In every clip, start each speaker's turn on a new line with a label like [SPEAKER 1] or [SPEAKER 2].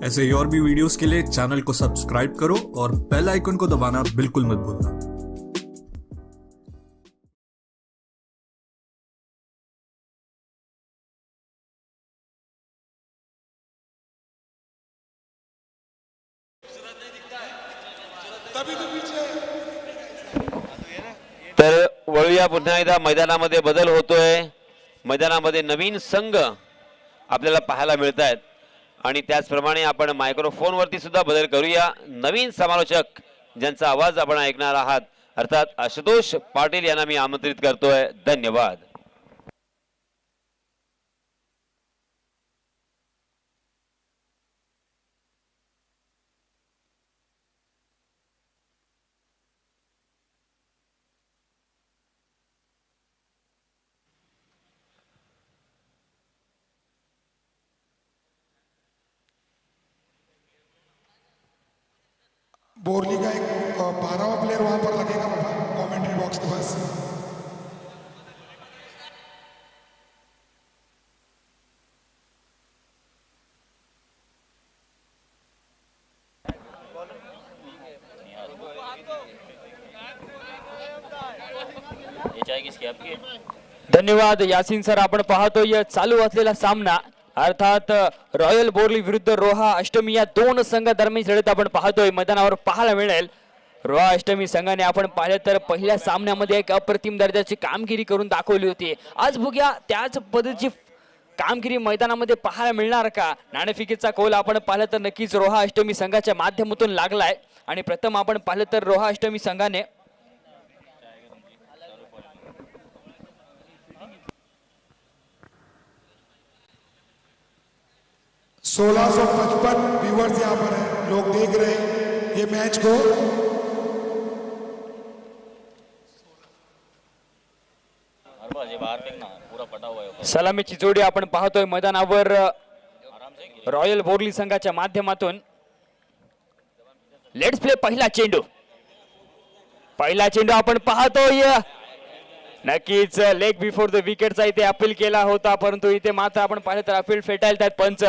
[SPEAKER 1] ऐसे ही और भी वीडियोस के लिए चैनल को सब्सक्राइब करो और बेल आइकन को दबाना बिल्कुल मत भूलना।
[SPEAKER 2] तर वळूया पुन्हा एकदा मैदानामध्ये बदल होतोय। मैदानामध्ये नवीन संघ आपल्याला पाहायला मिळत आहेत आणि त्याचप्रमाणे आपण मायक्रोफोन वरती सुद्धा बदल करूया। नवीन समालोचक ज्यांचा आवाज आपण ऐकणार आहात अर्थात आशुतोष पाटील यांना मी आमंत्रित करतोय। धन्यवाद।
[SPEAKER 3] बोरली का एक 12वां प्लेयर वहां पर लगेगा बाबा, कमेंट्री बॉक्स के पास।
[SPEAKER 4] धन्यवाद यासिन सर। आपण पाहतोय चालू असलेला सामना अर्थात रॉयल बोरली विरुद्ध रोहा अष्टमी या दोन संघ दरम्यान लढत आपण पाहतोय मैदानावर पाहायला मिळेल। रोहा अष्टमी संघाने आपण पाहिलं तर पहिल्या सामन्यामध्ये एक अप्रतिम दर्जाची कामगिरी करून दाखवली होती। आज बघूया त्याच पद्धतीची कामगिरी मैदानामध्ये पाहायला मिळणार का। नाणेफेकीचा कौल आपण पाहिलं तर नक्कीच रोहा अष्टमी संघाच्या माध्यमातून लागलाय आणि प्रथम आपण पाहिलं तर रोहा अष्टमी संघाने
[SPEAKER 3] 1655 व्यूवर्स यहाँ पर हैं, लोग देख रहे हैं ये मैच को।
[SPEAKER 4] सलामीची जोडी आपण पाहतोय मैदानावर रॉयल बोरली संघाच्या माध्यमातून। लेट्स प्ले पहिला चेंडू आपण पाहतोय नक्कीच लेग बिफोर द विकेटचा इथे अपील केला होता, परंतु इथे मात्र आपण पाहिलं तर अपील फेटाळत आहेत पंच।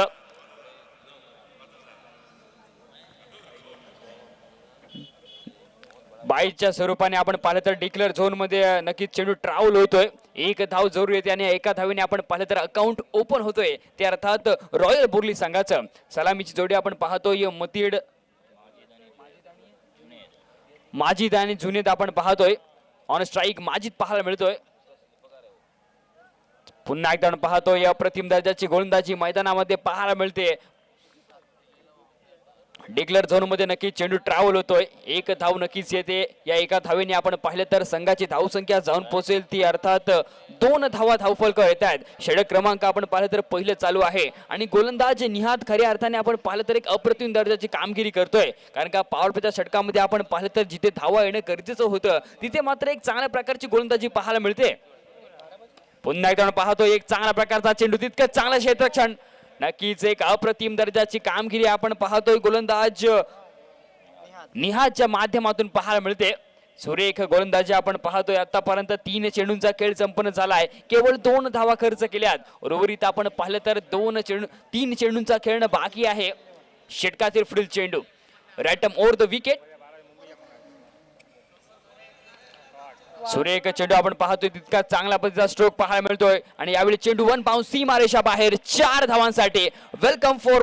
[SPEAKER 4] बाईच्या स्वरूपाने आपण पाहिलं तर डिक्लेअर झोन मध्ये नक्कीच चेंडू ट्रॅव्हल होतोय। एक धाव जरूर येते आणि एका धावेने आपण पाहिलं तर अकाउंट ओपन होतोय, ते अर्थात रॉयल बोरली संघाचं। सलामीची जोडी आपण पाहतोय मतीड माजिद आणि जुनेद आपण पाहतोय। ऑन स्ट्राइक माजिद पाहायला मिळतोय। पुन्हा एकदा आपण पाहतोय अप्रतिम दर्जाची गोलंदाजी मैदानामध्ये पाहायला मिळते। डिक्लेअर झोन मध्ये नक्कीच चेंडू ट्रॅव्हल होतोय, एक धाव नक्कीच येते। या एका धावेने आपण पाहिलं तर संघाची धावसंख्या जाऊन पोहोचेल ती अर्थात 2 धावा धावफलक येत आहेत। षटक क्रमांक आपण पाहिलं तर पहिलं चालू आहे आणि गोलंदाज निहात खऱ्या अर्थाने आपण पाहिलं तर एक अप्रतिम दर्जाची कामगिरी करतोय, कारण का पॉवर प्लेच्या षटकामध्ये आपण पाहिलं तर जिथे धावा येणं गरजेचं होतं तिथे मात्र एक चांगल्या प्रकारची गोलंदाजी पाहायला मिळते। पुन्हा एकदा पाहतो एक चांगल्या प्रकारचा चेंडू, तितकं चांगलं क्षेत्ररक्षण, नक्कीच एक अप्रतिम दर्जाची कामगिरी आपण पाहतोय गोलंदाज निहाच्या माध्यमातून पाहायला मिळते। सुरेख गोलंदाजी आपण पाहतोय। आतापर्यंत 3 चेंडूंचा खेळ संपन्न झालाय, केवळ 2 धावा खर्च केल्यात। उर्वरित आपण पाहिलं तर 3 चेंडूंचा खेळणं बाकी आहे। षटकातील पुढील चेंडू रॅटम ओव्हर द विकेट, सुरेख चेंडू आपण पाहतोय, तितका चांगला पद्धतीचा स्ट्रोक पाहायला मिळतोय आणि यावेळी चेंडू 1 बाउंस सीमारेषा बाहेर 4 धावांसाठी। वेलकम फॉर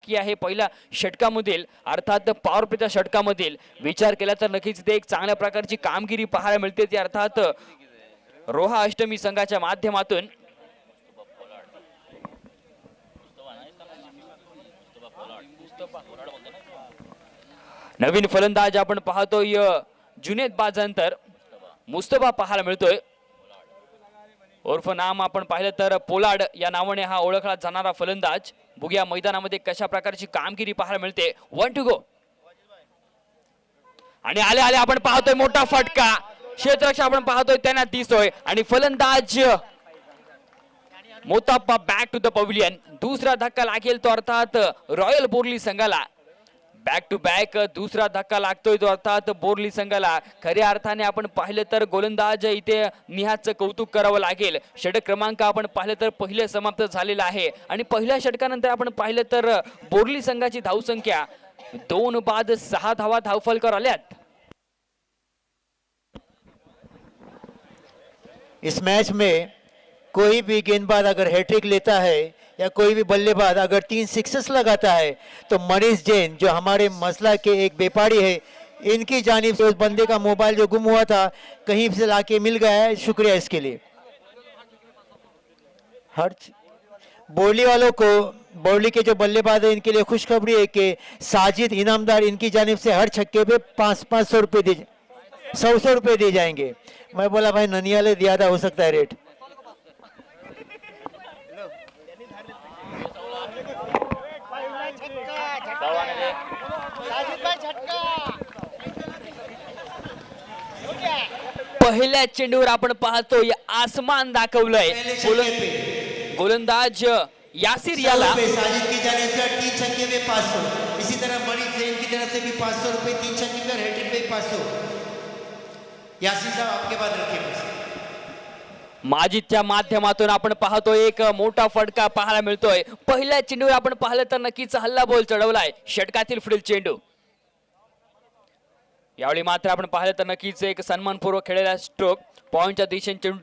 [SPEAKER 4] बाकी आहे पहिल्या षटकामधील, अर्थात पॉवर प्लेच्या षटकामधील विचार केला तर नक्कीच ते एक चांगल्या प्रकारची कामगिरी पाहायला मिळते ती अर्थात रोहा अष्टमी संघाच्या माध्यमातून. नवीन फलंदाज आपण पाहतोय जुनेद बाजांतर मुस्तफा पाहायला मिळतोय, उर्फ नाम आपण पाहिलं तर पोलार्ड या नावाने हा ओळखला जाणारा फलंदाज. बघूया मैदानामध्ये कशा प्रकारची कामगिरी पाहायला मिळते. 1 टू गो आणि आले आले आपण पाहतोय मोठा फटका, क्षेत्ररक्षक आपण पाहतोय त्यांना दिसतोय आणि फलंदाज मोताप्पा बॅक टू द पवेलियन. दुसरा धक्का लागेल तो अर्थात रॉयल बोर्ली संघाला. बॅक टू बॅक दुसरा धक्का लागतोय तो अर्थात बोर्ली संघाला. खऱ्या अर्थाने आपण पाहिलं तर गोलंदाज इथे निहाचं कौतुक करावं लागेल. षटक क्रमांक आपण पाहिलं तर पहिले समाप्त झालेला आहे आणि पहिल्या षटकानंतर आपण पाहिलं तर बोर्ली संघाची धावसंख्या 2 बाद 6 धावा धावफलकावर आल्यात.
[SPEAKER 5] इस मैच में कोई भी गेंदबाज अगर हैट्रिक लेता है या कोई भी बल्लेबाज अगर 3 सिक्सेस लगाता है तो मनीष जैन जो हमारे मसला के एक व्यापारी है, इनकी जानिब से उस बंदे का मोबाइल जो गुम हुआ था कहीं से लाके मिल गया है. शुक्रिया इसके लिए. बोर्ली वालों को, बोर्ली के जो बल्लेबाज है इनके लिए खुशखबरी है कि साजिद इनामदार इनकी जानिब से हर छक्के पे 500 रुपये दिए, 100 रुपये दिए जाएंगे. मैं बोला भाई ननियाले ज्यादा हो सकता है रेट.
[SPEAKER 4] पहिल्या चेंडूवर आपण पाहतोय आसमान दाखवलंय. गोलंदाज यासिर याला
[SPEAKER 5] साजिद की जानिब से 3 छक्के पे 500. इसी तरह मनीष जैन की तरफ से भी 500 रुपए 3 छक्के पर, हैट्रिक पे 500. यासिर साहब आपके बाद रखिए.
[SPEAKER 4] माजिदच्या माध्यमातून आपण पाहतोय एक मोठा फटका पाहायला मिळतोय. पहिल्या चेंडूवर आपण पाहिलं तर नक्कीच हल्ला बॉल चढवलाय षटकातील पुढील चेंडू. यावेळी मात्र आपण पाहिलं तर नक्कीच एक सन्मानपूर्वक खेळलेला स्ट्रोक पॉइंटच्या दिशेने चेंडू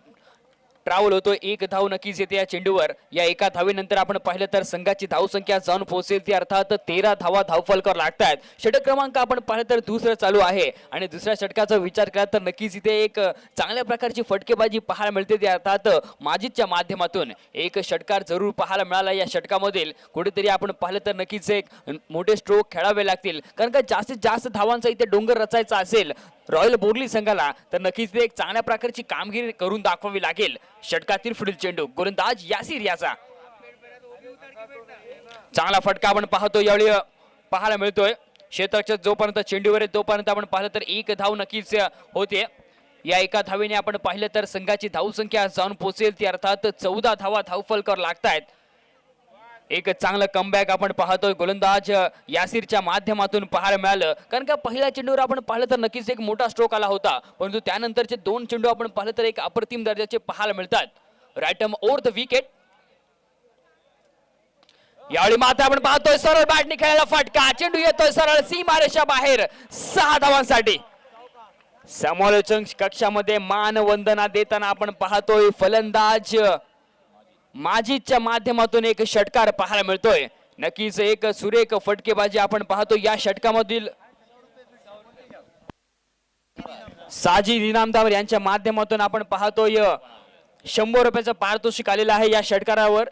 [SPEAKER 4] ट्रॅव्हल होतो. 1 धाव नक्कीच येते या चेंडूवर. या एका धावेनंतर आपण पाहिलं तर संघाची धावसंख्या जाऊन पोहोचेल ती अर्थात 13 धावा धावफलकावर लागतात. षटक क्रमांक आपण पाहिलं तर दुसरं चालू आहे आणि दुसऱ्या षटकाचा विचार केला तर नक्कीच इथे एक चांगल्या प्रकारची फटकेबाजी पाहायला मिळते ती अर्थात माजिदच्या माध्यमातून. एक षटकार जरूर पाहायला मिळाला या षटकामधील. कुठेतरी आपण पाहिलं तर नक्कीच एक मोठे स्ट्रोक खेळावे लागतील, कारण का जास्तीत जास्त धावांचा इथे डोंगर रचायचा असेल रॉयल बोर्ली संघाला तर नक्कीच एक चांगल्या प्रकारची कामगिरी करून दाखवावी लागेल. षटकातील पुढील चेंडू गोलंदाज यासिर याचा चांगला फटका आपण पाहतो यावेळी पाहायला मिळतोय. क्षेत्ररक्षक जोपर्यंत चेंडूवर आहे तोपर्यंत आपण पाहिलं तर 1 धाव नक्कीच होते. या एका धावेने आपण पाहिलं तर संघाची धावसंख्या जाऊन पोहोचेल ती अर्थात 14 धावा धावफलकावर लागतायत. एक चांगलं कमबॅक आपण पाहतोय गोलंदाज यासिरच्या माध्यमातून पाहायला मिळालं, कारण का पहिल्या चेंडूवर आपण पाहिलं तर नक्कीच एक मोठा स्ट्रोक आला होता, परंतु त्यानंतरचे 2 चेंडू आपण पाहिलं तर एक अप्रतिम दर्जाचे पाहायला मिळतात. Right arm over the wicket. यावेळी मात्र आपण पाहतोय सरळ बॅटने खेळायला फटका, चेंडू येतोय सरळ सीमारेषा बाहेर 6 धावांसाठी. समालोचक कक्षामध्ये मानवंदना देताना आपण पाहतोय फलंदाज माजिदच्या माध्यमातून एक षटकार पाहायला मिळतोय. नक्कीच एक सुरेख फटकेबाजी आपण पाहतो या षटकामधील. साजिद इनामदार यांच्या माध्यमातून आपण पाहतोय 100 रुपयाचं पारितोषिक आलेलं आहे या षटकारावर.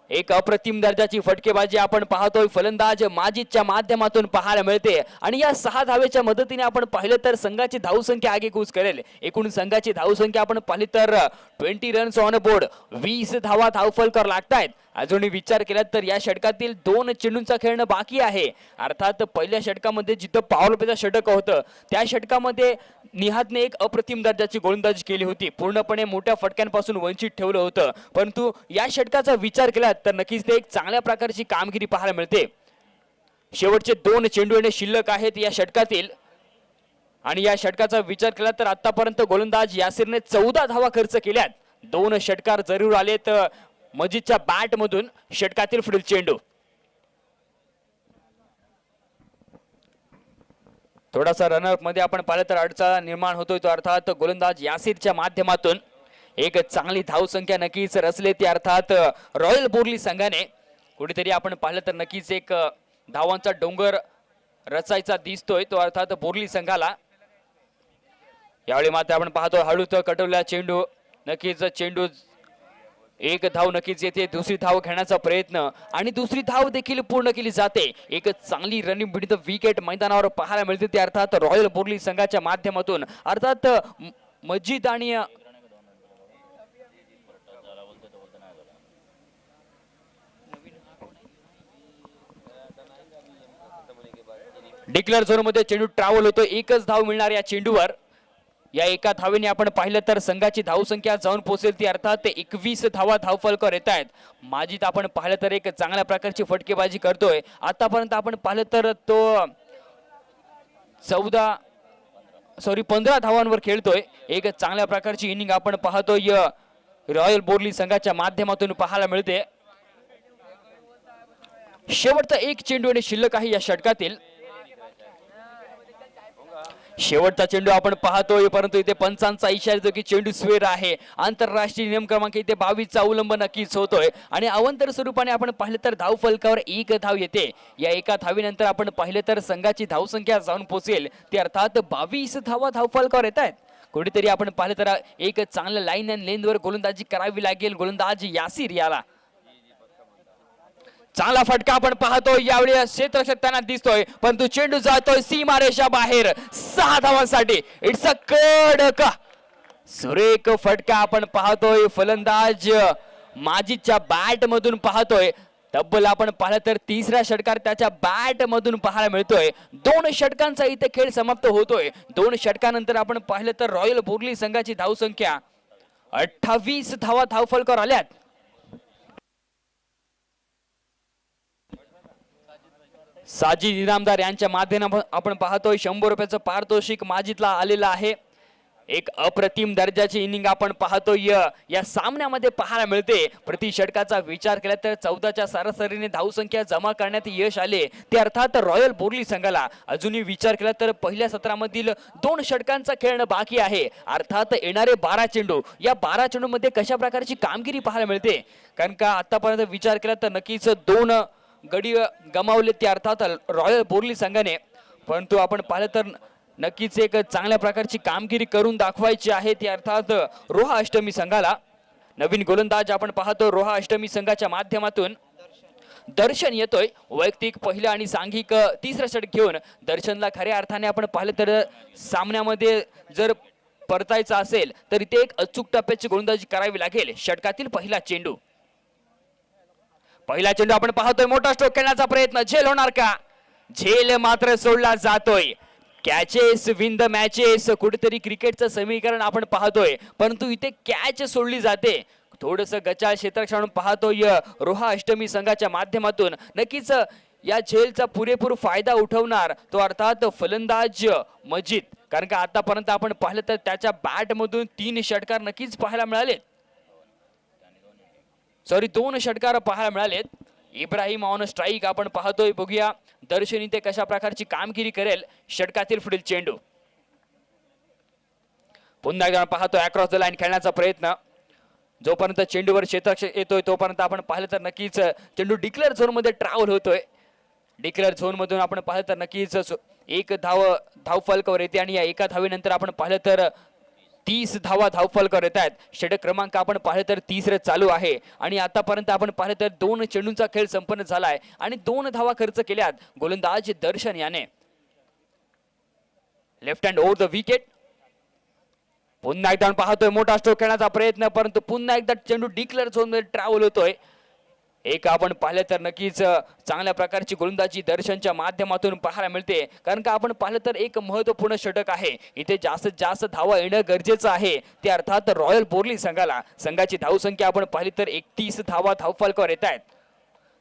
[SPEAKER 4] एक अप्रतिम दर्जाची फटकेबाजी आपण पाहतोय फलंदाज माजिदच्या माध्यमातून पाहायला मिळते आणि या 6 धावेच्या मदतीने आपण पाहिलं तर संघाची धावसंख्या आगेकूच करेल. एकूण संघाची धावसंख्या आपण पाहिली तर 20 रन्स ऑन बोर्ड, 20 धावा धावफलकावर लागतायत. अजूनही विचार केला तर या षटकातील 2 चेंडूंचा खेळणं बाकी आहे. अर्थात पहिल्या षटकामध्ये जिथं पॉवर प्लेचं षटक होतं त्या षटकामध्ये निहादने एक अप्रतिम दर्जाची गोलंदाजी केली होती, पूर्णपणे मोठ्या फटक्यांपासून वंचित ठेवलं होतं. परंतु या षटकाचा विचार केला तर नक्कीच ते एक चांगल्या प्रकारची कामगिरी पाहायला मिळते. शेवटचे 2 चेंडू येणे शिल्लक आहेत या षटकातील आणि या षटकाचा विचार केला तर आतापर्यंत गोलंदाज यासिरने 14 धावा खर्च केल्यात. 2 षटकार जरूर आलेत मजीदच्या बॅट मधून. षटकातील पुढील चेंडू थोडासा रनअप मध्ये आपण पाहिलं तर अडचण निर्माण होतोय तो अर्थात गोलंदाज यासिरच्या माध्यमातून. एक चांगली धावसंख्या नक्कीच रचले ती अर्थात रॉयल बोर्ली संघाने. कुठेतरी आपण पाहिलं तर नक्कीच एक धावांचा डोंगर रचायचा दिसतोय तो अर्थात बोर्ली संघाला. यावेळी मात्र आपण पाहतो हळू तर कटवला चेंडू. नक्कीच चेंडू एक धाव नक्कीच येते. दुसरी धाव घेण्याचा प्रयत्न आणि दुसरी धाव देखील पूर्ण केली जाते. एक चांगली रनिंग विथ विकेट मैदानावर पाहायला मिळते ते अर्थात रॉयल बोर्ली संघाच्या माध्यमातून. अर्थात मस्जिद आणि डिक्लेअर झोन मध्ये चेंडू ट्रॅव्हल होतो. एकच धाव मिळणार या चेंडूवर. या एका धावेने आपण पाहिलं तर संघाची धावसंख्या जाऊन पोहोचेल ती अर्थात 21 धावा धावफलकावर येत आहेत. माजिद आपण पाहिलं तर एक चांगल्या प्रकारची फटकेबाजी करतोय. आतापर्यंत आपण पाहिलं तर तो 15 धावांवर खेळतोय. एक चांगल्या प्रकारची इनिंग आपण पाहतोय रॉयल बोर्ली संघाच्या माध्यमातून पाहायला मिळते. शेवटचा एक चेंडू आणि शिल्लक आहे या षटकातील. शेवटचा चेंडू आपण पाहतोय परंतु इथे पंचांचा इशारा देतो की चेंडू स्वेर आहे. आंतरराष्ट्रीय नियम क्रमांक इथे 22 चा अवलंब नक्कीच होतोय आणि अवंतर स्वरूपाने आपण पाहिलं तर धाव फलकावर एक धाव येते. या एका धावीनंतर आपण पाहिलं तर संघाची धावसंख्या जाऊन पोहोचेल ती अर्थात 22 धावा धाव फलकावर येत आहेत. कुठेतरी आपण पाहिलं तर एक चांगलं लाईन अँड लेंथवर गोलंदाजी करावी लागेल गोलंदाज यासिर याला. चांगला फटका आपण पाहतोय यावेळी क्षेत्ररक्षक त्यांना दिसतोय परंतु चेंडू जातोय सीमारेषा बाहेर 6 धावांसाठी. इट्स अ कडक सुरेख फटका आपण पाहतोय फलंदाज माजिदच्या बॅट मधून पाहतोय. तब्बल आपण पाहिलं तर तिसऱ्या षटकार त्याच्या बॅट मधून पाहायला मिळतोय. 2 षटकांचा इथे खेळ समाप्त होतोय. 2 षटकानंतर आपण पाहिलं तर रॉयल बोर्ली संघाची धावसंख्या 28 धावा धावफलकावर आल्यात. साजिद इनामदार यांच्या माध्यमातून आपण पाहतोय 100 रुपयाचं पारितोषिक माजिदला आलेलं आहे. एक अप्रतिम दर्जाची इनिंग आपण पाहतोय या सामन्यामध्ये पाहायला मिळते. प्रति षटकाचा विचार केला तर 14च्या सरासरीने धावसंख्या जमा करण्यात यश आले ते अर्थात रॉयल बोर्ली संघाला. अजूनही विचार केला तर पहिल्या सत्रामधील 2 षटकांचा खेळणं बाकी आहे. अर्थात येणारे 12 चेंडू या 12 चेंडू मध्ये कशा प्रकारची कामगिरी पाहायला मिळते कारण का आतापर्यंत विचार केला तर नक्कीच 2 गडी गमावले ते अर्थात रॉयल बोर्ली संघाने. परंतु आपण पाहिलं तर नक्कीच एक चांगल्या प्रकारची कामगिरी करून दाखवायची आहे ती अर्थात रोहा अष्टमी संघाला. नवीन गोलंदाज आपण पाहतो रोहा अष्टमी संघाच्या माध्यमातून दर्शन येतोय. वैयक्तिक पहिलं आणि सांघिक तिसरं षटक घेऊन दर्शनला खऱ्या अर्थाने आपण पाहिलं तर सामन्यामध्ये जर परतायचं असेल तर इथे एक अचूक टप्प्याची गोलंदाजी करावी लागेल. षटकातील पहिला चेंडू आपण पाहतोय मोठा स्ट्रोक खेळण्याचा प्रयत्न. झेल होणार का? झेल मात्र सोडला जातोय. कॅचेस विन द मॅचेस कुठेतरी क्रिकेटचं समीकरण आपण पाहतोय परंतु इथे कॅच सोडली जाते. थोडस गचाळ क्षेत्ररक्षण पाहतोय रोहा अष्टमी संघाच्या माध्यमातून. नक्कीच या झेलचा पुरेपूर फायदा उठवणार तो अर्थात फलंदाज मजिद कारण का आतापर्यंत आपण पाहिलं तर त्याच्या बॅट मधून 3 षटकार नक्कीच पाहायला मिळाले. 2 षटकार पाहायला मिळालेत. इब्राहिम ऑन स्ट्राईक आपण पाहतोय. बघूया दर्शन इथे कशा प्रकारची कामगिरी करेल. षटकातील पुढील चेंडू पुन्हा एकदा पाहतोय अक्रॉस द लाईन खेळण्याचा प्रयत्न. जोपर्यंत चेंडूवर क्षेत्ररक्षक येतोय तोपर्यंत आपण पाहिलं तर नक्कीच चेंडू डिक्लेअर झोन मध्ये ट्रॅव्हल होतोय. डिक्लेअर झोन मधून आपण पाहिलं तर नक्कीच एक धाव फलकावर येते आणि या एका धावेनंतर आपण पाहिलं तर 30 धावा धावफलकावर येत आहेत. षटक क्रमांक आपण पाहिलं तर 3 चालू आहे आणि आतापर्यंत आपण पाहिलं तर 2 चेंडूंचा खेळ संपन्न झालाय आणि 2 धावा खर्च केल्यात गोलंदाज दर्शन याने. Left hand over the wicket. पुन्हा एकदा पाहतोय मोठा स्ट्रोक खेळण्याचा प्रयत्न परंतु पुन्हा एकदा चेंडू डिक्लेअर झोन मध्ये ट्रॅव्हल होतोय. एक आपण पाहिलं तर नक्कीच चांगल्या प्रकारची गोलंदाजी दर्शनच्या माध्यमातून पाहायला मिळते कारण का आपण पाहिलं तर एक महत्वपूर्ण षटक आहे. इथे जास्तीत जास्त धावा येणं गरजेचं आहे ते अर्थात रॉयल बोर्ली संघाला. संघाची धावसंख्या आपण पाहिली तर 31 धावा धावफलकावर येत आहेत.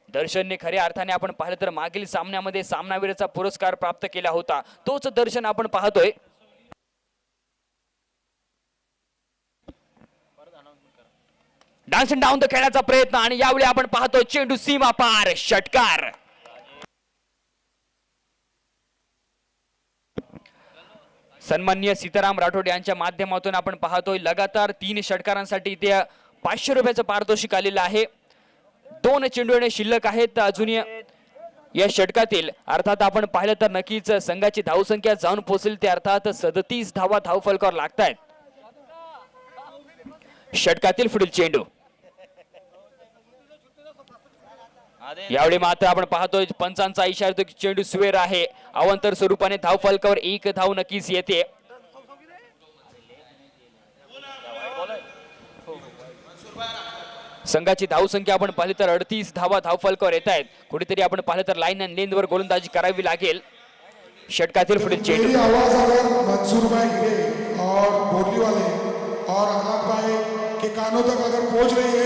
[SPEAKER 4] दर्शनने खऱ्या अर्थाने आपण पाहिलं तर मागील सामन्यामध्ये सामनावीराचा पुरस्कार प्राप्त केला होता तोच दर्शन आपण पाहतोय. डान्सिंग डाऊन द खेळण्याचा प्रयत्न आणि यावेळी आपण पाहतो चेंडू सीमा पार षटकार. सन्माननीय सीताराम राठोड यांच्या माध्यमातून आपण पाहतोय लगातार 3 षटकारांसाठी ते 500 रुपयाचं पारितोषिक आलेलं आहे. 2 चेंडू शिल्लक आहेत. अजूनही या षटकातील अर्थात आपण पाहिलं तर नक्कीच संघाची धावसंख्या जाऊन पोहोचेल ते अर्थात 37 धावा धावफलकावर लागतायत. षटकातील पुढील चेंडू यावेळी मात्र आपण पाहतोय पंचांचा इशारा तो चेंडू स्वेर आहे. अवांतर स्वरूपाने धावफलकावर एक धाव नक्कीच येते. संघाची धावसंख्या आपण पाहिली तर 38 धावा धावफलकावर येत आहेत. कुठेतरी आपण पाहिलं तर लाईन अँड लेनवर गोलंदाजी करावी लागेल. षटकातील पुढील
[SPEAKER 3] मेरी
[SPEAKER 4] चेंडू
[SPEAKER 3] आवाज अगर मंसूर भाई गिरे और बोली वाले और अहमद भाई के कानों तक अगर पहुंच रही है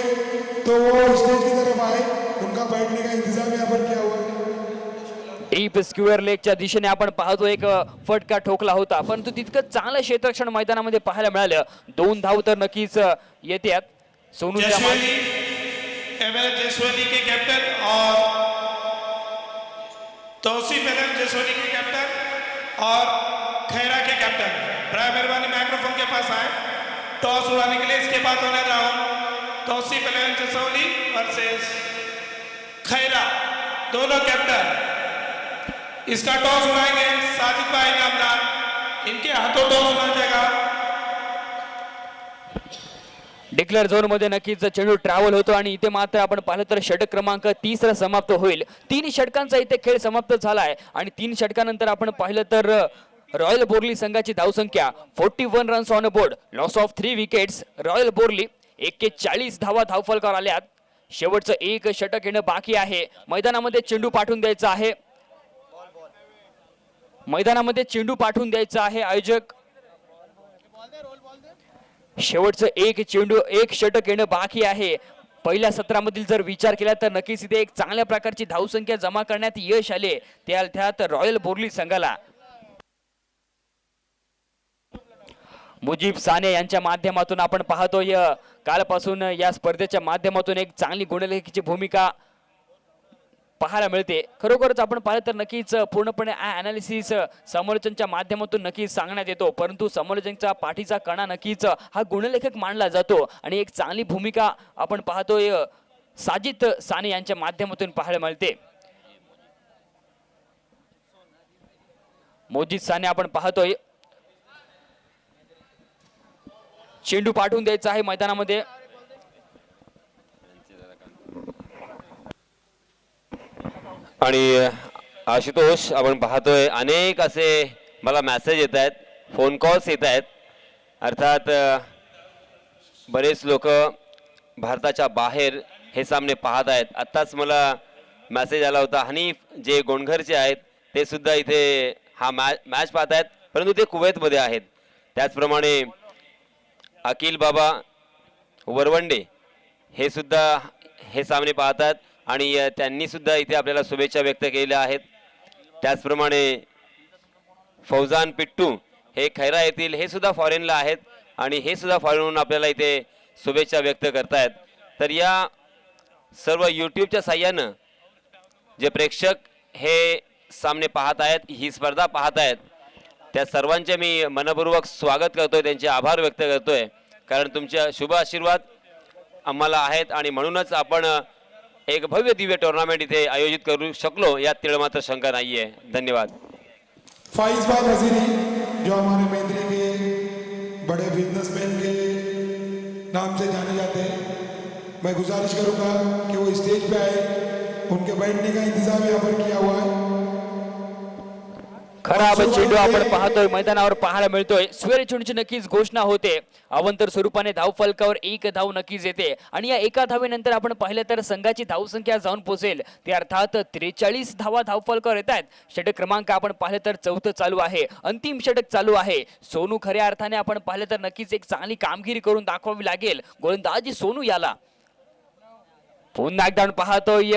[SPEAKER 3] तो वो स्टेज की तरफ आए. उनका बैठने का इंतजाम यहाँ पर किया हुआ है.
[SPEAKER 4] डीप स्क्वेअर लेगच्या दिशेने आपण पाहतो एक फटका ठोकला होता, परंतु तितकं चांगलं क्षेत्ररक्षण मैदानामध्ये पाहायला मिळालं. 2 धाव तर नक्कीच येतात. सोनू
[SPEAKER 6] जसवेली एमएल जसवेली के कैप्टन और तौसीफ एलम जसवेली के कैप्टन और खैरा के कैप्टन प्राय मेहरबानी माइक्रोफोन के पास आए. टॉस उड़ाने के लिए इसके बाद होने राउंड तौसीफ एलम जसवेली वर्सेस खैरा, दोनों कैप्टन इसका टॉस उड़ाएंगे. साजिद भाई नामदार, इनके हाथों टॉस उड़ा जाएगा.
[SPEAKER 4] डिक्लेअर झोन मध्ये नक्कीच चेंडू ट्रॅव्हल होतो आणि इथे मात्र आपण पाहिलं तर षटक क्रमांक 30 समाप्त होईल. 3 षटकांचा इथे खेळ समाप्त झालाय आणि 3 षटकानंतर आपण पाहिलं तर रॉयल बोर्ली संघाची धावसंख्या 41 runs on board, loss of 3 wickets. Royal Borli 41 धावा धावफलकावर आल्यात. शेवटचं एक षटक येणं बाकी आहे. मैदानामध्ये चेंडू पाठवून द्यायचा आहे. मैदानामध्ये चेंडू पाठवून द्यायचा आहे आयोजक. शेवटचं एक षटक येणं बाकी आहे. पहिल्या सत्रामधील जर विचार केला तर नक्कीच इथे एक चांगल्या प्रकारची धावसंख्या जमा करण्यात यश आले त्यात रॉयल बोर्ली संघाला. मुजीब साने यांच्या माध्यमातून आपण पाहतोय कालपासून या स्पर्धेच्या माध्यमातून एक चांगली गुणलेखीची भूमिका पाहायला मिळते. खरोखरच आपण पाहिलं तर नक्कीच पूर्णपणे अनालिसिस समालोचनच्या माध्यमातून नक्कीच सांगण्यात येतो, परंतु समालोचनचा पाठीचा कणा नक्कीच हा गुणलेखक मानला जातो आणि एक चांगली भूमिका आपण पाहतोय साजिद साने यांच्या माध्यमातून पाहायला मिळते. मोजिद साने आपण पाहतोय चेंडू पाठवून द्यायचा आहे मैदानामध्ये.
[SPEAKER 2] आणि आशुतोष आपण पाहतोय अनेक असे मला मेसेज येत आहेत, फोन कॉल्स येत आहेत. अर्थात बरेच लोक भारताच्या बाहेर हे सामने पाहत आहेत. आत्ताच मला मेसेज आला होता हनीफ जे गोंडघरचे आहेत ते सुद्धा इथे हा मॅच पाहत आहेत, परंतु ते कुवेतमध्ये आहेत. त्याचप्रमाणे अखिल बाबा वरवंडे हे सुद्धा हे सामने पाहतात आणि त्यांनी सुद्धा इथे आपल्याला शुभेच्छा व्यक्त केलेल्या आहेत. त्याचप्रमाणे फौजान पिट्टू हे खैरा येथील हे सुद्धा फॉरेनला आहेत आणि हे सुद्धा फॉरेनहून आपल्याला इथे शुभेच्छा व्यक्त करतायत. तर या सर्व यूट्यूबच्या साह्यानं जे प्रेक्षक हे सामने पाहत आहेत, ही स्पर्धा पाहत आहेत, त्या सर्वांचे मी मनपूर्वक स्वागत करतोय, त्यांचे आभार व्यक्त करतोय. कारण तुमचे शुभ आशीर्वाद आम्हाला आहेत आणि म्हणूनच आपण एक भव्य दिव्य टूर्नामेंट इथे आयोजित करू शकलो यात तिळ मात्र शंका नाहीये. धन्यवाद.
[SPEAKER 3] फाइज भाई नजीरी जो हमारे मेंद्री के बड़े बिजनेसमैन के नाम से जाने जाते हैं, मैं गुजारिश करूंगा कि वो स्टेज पे आए. उनके बैठने का इंतजाम यहाँ पर किया हुआ है.
[SPEAKER 4] खराब चेंडू आपण पाहतोय मैदानावर पाहायला मिळतोय. स्वेर चेंडूची नक्कीच घोषणा होते. अवंतर स्वरूपाने धावफलकावर एक धाव नक्कीच येते आणि या एका धावेनंतर आपण पाहिलं तर संघाची धावसंख्या जाऊन पोहोचेल ते अर्थात 43 धावा धावफलकावर येत आहेत. षटक क्रमांक आपण पाहिलं तर 4थं चालू आहे, अंतिम षटक चालू आहे. सोनू खऱ्या अर्थाने आपण पाहिलं तर नक्कीच एक चांगली कामगिरी करून दाखवावी लागेल गोलंदाजी सोनू याला. पुन्हा एकदा पाहतोय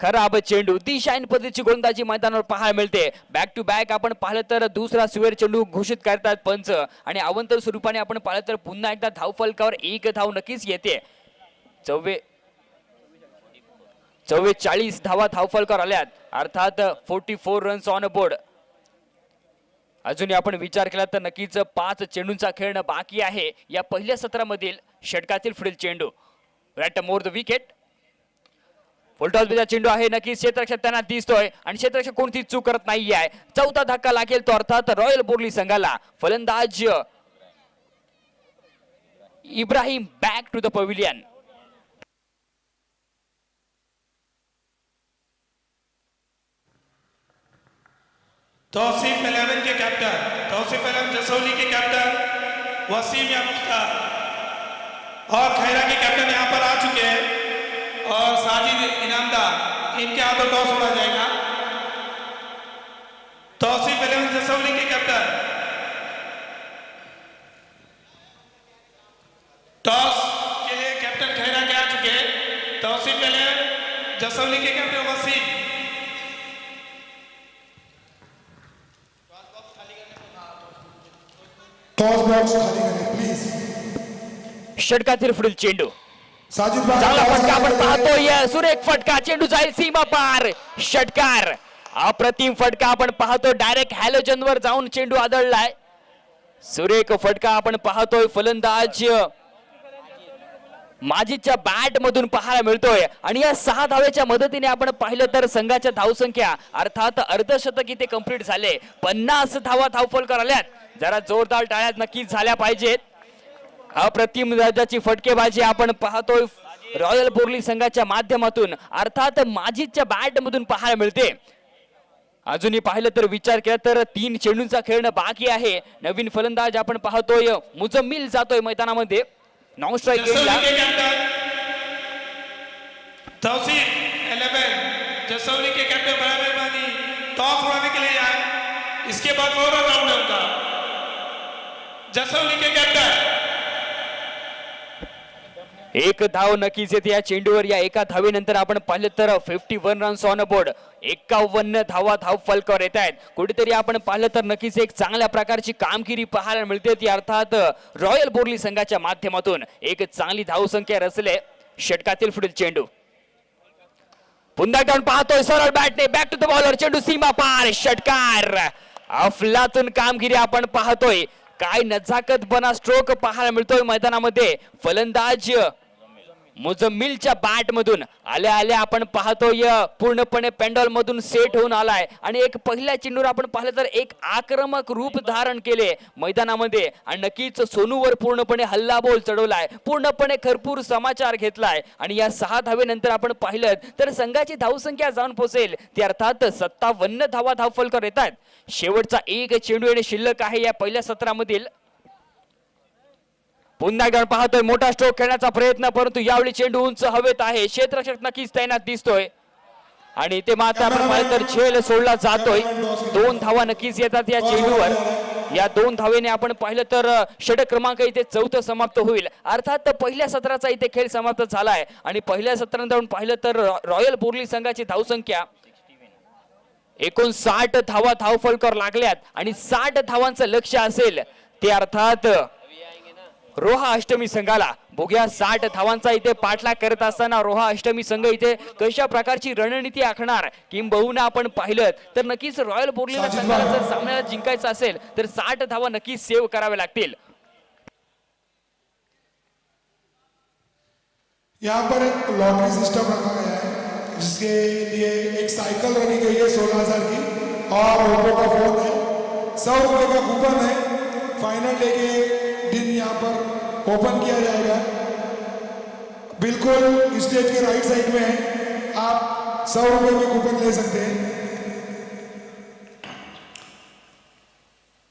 [SPEAKER 4] खराब चेंडू, दिशाहीन पद्धतीची गोलंदाजी मैदानावर पाहायला मिळते. बॅक टू बॅक आपण पाहिलं तर दुसरा स्वेर चेंडू घोषित करतात पंच आणि अवंतर स्वरूपाने आपण पाहिलं तर पुन्हा एकदा धावफलकावर एक धाव नक्कीच येते. 44 धावा धावफलकावर आल्यात अर्थात 44 रन्स ऑन बोर्ड. अजूनही आपण विचार केला तर नक्कीच 5 चेंडूंचा खेळणं बाकी आहे या पहिल्या सत्रामधील षटकातील पुढील चेंडू. रॅट मोर द विकेट. फुलटॉसचा चेंडू आहे, नक्कीच क्षेत्ररक्षक त्यांना दिसतोय आणि क्षेत्ररक्षक कोणती चूक करत नाही आहे. चौथा धक्का लागेल तो अर्थात रॉयल बोर्ली संघाला. फलंदाज Ibrahim back to the pavilion.
[SPEAKER 6] Tausif 11 के कैप्टन, तौसीफ 11 जसौली के कैप्टन वसीम या मुख्तार और खैरा के कैप्टन यहाँ पर आ चुके हैं और साजिद इनामदार, इनके हाथों टॉस उड़ा जाएगा. तौसीफ 11 जसौली के कैप्टन, टॉस के लिए कैप्टन खैरा के आ चुके हैं. तौसीफ 11 जसौली के कैप्टन वसीम.
[SPEAKER 3] टॉस बॉक्स खाली करें प्लीज.
[SPEAKER 4] षटकातील पुढील चेंडू,
[SPEAKER 3] साजिद भाई
[SPEAKER 4] चांगला
[SPEAKER 3] टॉस
[SPEAKER 4] फटका आपण
[SPEAKER 3] खाली करें.
[SPEAKER 4] पाहतोय. सुरेख फटका, चेंडू जाईल सीमा पार. षटकार, अप्रतिम फटका आपण पाहतो. डायरेक्ट हॅलोजन वर जाऊन चेंडू आदळलाय. सुरेख फटका आपण पाहतोय. फलंदाज माजीदच्या बॅट मधून पाहायला मिळतोय आणि या 6 धावेच्या मदतीने आपण पाहिलं तर संघाच्या धावसंख्या अर्थात अर्धशतक इथे कंप्लीट झाले. 50 धावा धावफलक आल्यात. जरा जोरदार टाळ्यात नक्कीच झाल्या पाहिजेत. अप्रतिम दर्जाची फटकेबाजी आपण पाहतोय रॉयल बोर्ली संघाच्या माध्यमातून अर्थात माजीदच्या बॅट मधून पाहायला मिळते. अजूनही पाहिलं तर विचार केला तर 3 चेंडूंचा खेळणं बाकी आहे. नवीन फलंदाज आपण पाहतोय मुजम्मिल जातोय मैदानामध्ये. नॉन स्ट्राइक
[SPEAKER 6] जसौली के कैप्टन तौसीफ 11 जसौली के कैप्टन बड़ा मेहरबानी टॉस उड़ाने के लिए आए. इसके बाद फौरन राउंड है उनका. जसौली के कैप्टन
[SPEAKER 4] एक धाव नक्कीच येते या चेंडूवर. या एका धावेनंतर आपण पाहिलं तर 51 रन्स ऑन बोर्ड, 51 धावा धाव फलकावर येत आहेत. कुठेतरी आपण पाहिलं तर नक्कीच एक चांगल्या प्रकारची कामगिरी पाहायला मिळते ती अर्थात रॉयल बोर्ली संघाच्या माध्यमातून. एक चांगली धावसंख्या रचले. षटकातील पुढील चेंडू, पुन्हा एकदा पाहतोय सरळ बॅटने बॅक टू द बॉलर. चेंडू सीमा पार. षटकार, अफलातून कामगिरी आपण पाहतोय. काय नजाकतपणा स्ट्रोक पाहायला मिळतोय मैदानामध्ये. फलंदाज मुजम्मिलच्या बॅट मधून आल्या आल्या आपण पाहतोय पूर्णपणे पेंडॉल मधून सेट होऊन आलाय आणि एक पहिल्या चेंडूवर आपण पाहिलं तर एक आक्रमक रूप धारण केले मैदानामध्ये आणि नक्कीच सोनूवर पूर्णपणे हल्लाबोल चढवलाय. पूर्णपणे खरपूर समाचार घेतलाय आणि या 6 धावेनंतर आपण पाहिलं तर संघाची धावसंख्या जाऊन पोहोचेल ती अर्थात 57 धावा धावफलकावर येत आहेत. शेवटचा एक चेंडू येणे शिल्लक आहे या पहिल्या सत्रामधील. पुन्हा एकदा पाहतोय मोठा स्ट्रोक खेळण्याचा प्रयत्न, परंतु यावेळी चेंडू उंच हवेत आहे. क्षेत्ररक्षक नक्कीच तैनात दिसतोय आणि ते मात्र आपण पाहिलं तर झेल सोडला जातोय. 2 धावा नक्कीच येतात या चेंडूवर. या 2 धावेने आपण पाहिलं तर षटक क्रमांक इथे 4थं समाप्त होईल. अर्थात पहिल्या सत्राचा इथे खेळ समाप्त झालाय आणि पहिल्या सत्रानंतर आपण पाहिलं तर रॉयल बोर्ली संघाची धावसंख्या 59 धावा धावफलकावर लागल्यात आणि 60 धावांचं लक्ष असेल ते अर्थात रोहा अष्टमी संघाला. बघूया 60 धावांचा इथे पाठलाग करत असताना रोहा अष्टमी संघ इथे कशा प्रकारची रणनीती आखणार किंबहुना आपण पाहिलं तर नक्कीच रॉयल बोर्ली संघाला जर सामन्याला जिंकायचं असेल तर 60 धावा नक्कीच सेव्ह कराव्या लागतील.
[SPEAKER 3] यहाँ पर एक लॉटरी सिस्टम रखा गया है जिसके लिए एक साइकिल रखी गई है 16,000 की और ओप्पो का फोन है. 100 रुपये का कूपन है. फाइनल डे के दिन यहाँ पर ओपन किया जाएगा. बिल्कुल स्टेज के राइट साइड में है. आप 100 रुपये में कूपन ले सकते हैं.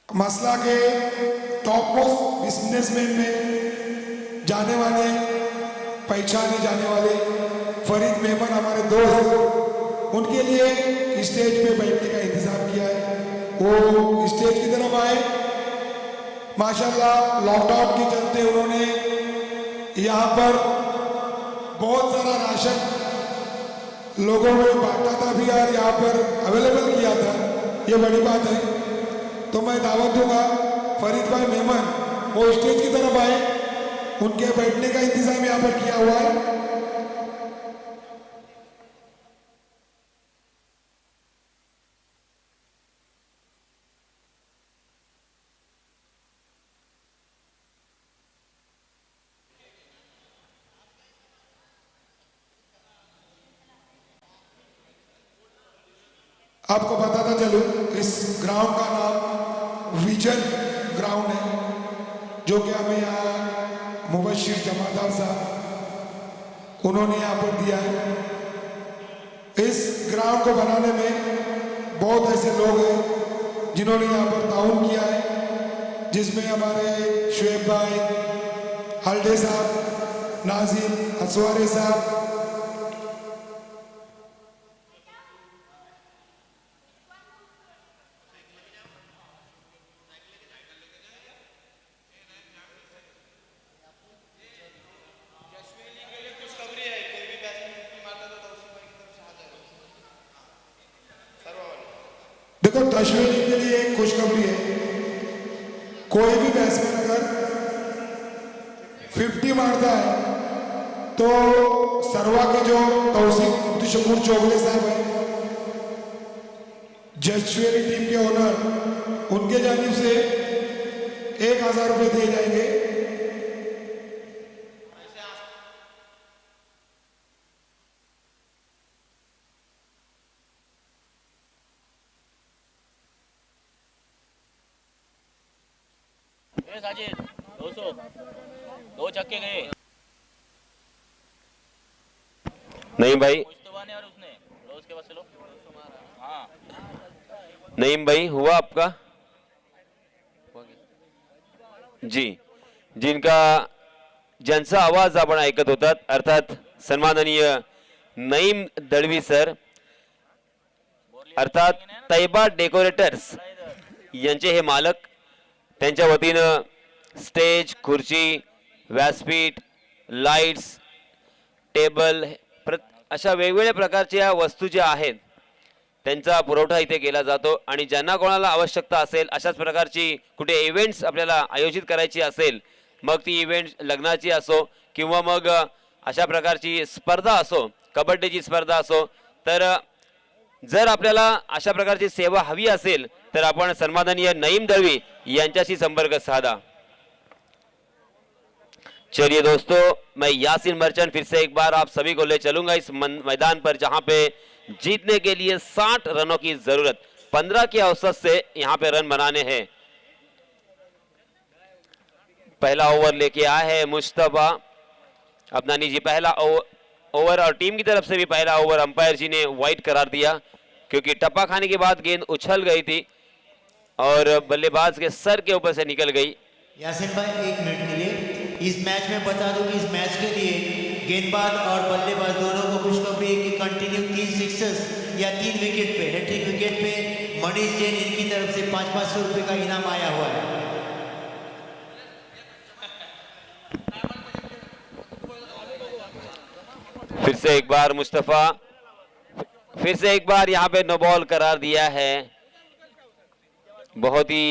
[SPEAKER 3] मसला के टॉप मोस्ट बिजनेसमैन में जाने वाले पहचाने जाने वाले फरीद मेमन हमारे दोस्त, उनके लिए स्टेज पे बैठने का इंतजाम किया है. वो स्टेज की तरफ आए. माशाल्लाह लॉकडाउन के चलते उन्होंने यहाँ पर बहुत सारा राशन लोगों में बांटा था भी और यहाँ पर अवेलेबल किया था. ये बड़ी बात है. तो मैं दावत दूंगा फरीद भाई मेमन वो स्टेज की तरफ आए. उनके बैठने का इंतजाम यहाँ पर किया हुआ है. आपको बताता चलूं, इस ग्राउंड का नाम विजन ग्राउंड है, जो कि हमें यहाँ मुबशिर जमादार साहब उन्होंने यहाँ पर दिया है। इस ग्राउंड को बनाने में बहुत ऐसे लोग हैं जिन्होंने यहाँ पर ताउन किया है, जिसमें हमारे शुएब भाई, हल्दे साहब, नाजिम असवारे साहब, देखो तशवीर के लिए एक खुशखबरी है, कोई भी बैट्समैन अगर 50 मारता है तो सरवा के जो तौसीफ अब्दुल चोगले साहब हैं, जशवेली टीम के ओनर, उनके जानिब से 1000 रुपये दिए जाएंगे।
[SPEAKER 7] साजिद 200 दो छक्के गए।
[SPEAKER 2] नईम भाई,
[SPEAKER 7] कुछ तो बने और उसने रोज के बाद चलो। हाँ
[SPEAKER 2] नईम भाई हुआ आपका जी, जिनका ज्यांचा आवाज आपण ऐकत होतात, अर्थात सन्माननीय नईम दळवी सर, अर्थात तैबा डेकोरेटर्स यांचे हे मालक, त्यांच्या वतीनं स्टेज, खुर्ची, व्यासपीठ, लाईट्स, टेबल, अशा वेगवेगळ्या प्रकारच्या वस्तू ज्या आहेत त्यांचा पुरवठा इथे केला जातो। आणि ज्यांना कोणाला आवश्यकता असेल, अशाच प्रकारची कुठे इव्हेंट्स आपल्याला आयोजित करायची असेल, मग ती इव्हेंट लग्नाची असो किंवा मग अशा प्रकारची स्पर्धा असो, कबड्डीची स्पर्धा असो, तर जर आपल्याला अशा प्रकारची सेवा हवी असेल तर आपण सन्माननीय नईम दळवी यांच्याशी संपर्क साधा। चलिए दोस्तों, मैं यासीन मर्चेंट फिर से एक बार आप सभी को ले चलूंगा इस मैदान पर, जहां पे जीतने के लिए 60 रनों की जरूरत, 15 के औसत से यहां पे रन बनाने हैं। पहला ओवर लेके आए हैं मुस्तफा अफनानी जी, पहला ओवर, और टीम की तरफ से भी पहला ओवर अंपायर जी ने वाइड करार दिया, क्योंकि टप्पा खाने के बाद गेंद उछल गई थी और बल्लेबाज के सर के ऊपर से निकल गई।
[SPEAKER 5] यासीन भाई 1 मिनट के लिए इस मैच में बता दूं कि इस मैच के लिए गेंदबाज और बल्लेबाज दोनों को खुशखबरी है कि कंटिन्यू 3 सिक्सेस या 3 विकेट पे, हैट्रिक विकेट पे मनीष जैन इनकी तरफ से 500 रुपए का इनाम आया हुआ है।
[SPEAKER 2] फिर से एक बार मुस्तफा, फिर से एक बार यहाँ पे नो बॉल करार दिया है। बहुत ही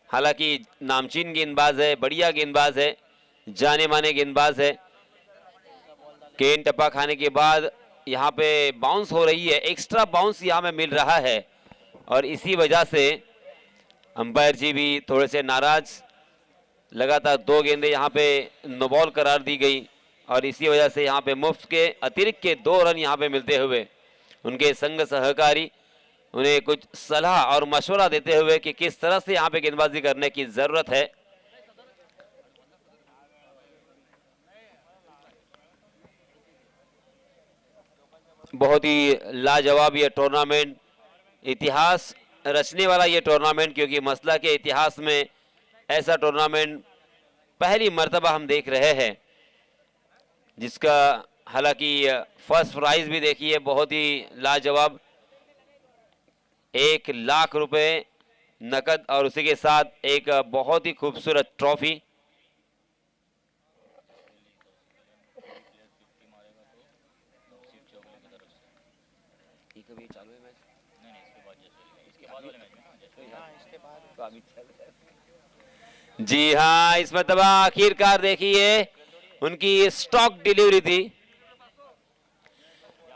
[SPEAKER 2] हालांकि नामचीन गेंदबाज है, बढ़िया गेंदबाज है, जाने माने गेंदबाज है। गेंद टप्पा खाने के बाद यहाँ पे बाउंस हो रही है, एक्स्ट्रा बाउंस यहाँ में मिल रहा है, और इसी वजह से अंपायर जी भी थोड़े से नाराज। लगातार 2 गेंदें यहाँ पे नो बॉल करार दी गई, और इसी वजह से यहाँ पे मुफ्त के अतिरिक्त के 2 रन यहाँ पे मिलते हुए उनके संग सहकारी उन्हें कुछ सलाह और मशवरा देते हुए कि किस तरह से यहाँ पे गेंदबाजी करने की जरूरत है। बहुत ही लाजवाब ये टूर्नामेंट, इतिहास रचने वाला ये टूर्नामेंट, क्योंकि मसला के इतिहास में ऐसा टूर्नामेंट पहली मर्तबा हम देख रहे हैं, जिसका हालांकि फर्स्ट प्राइज भी देखिए बहुत ही लाजवाब, 1 लाख रुपए नकद और उसी के साथ एक बहुत ही खूबसूरत ट्रॉफी। जी हाँ, इस मरतबा आखिरकार देखिए उनकी स्टॉक डिलीवरी थी।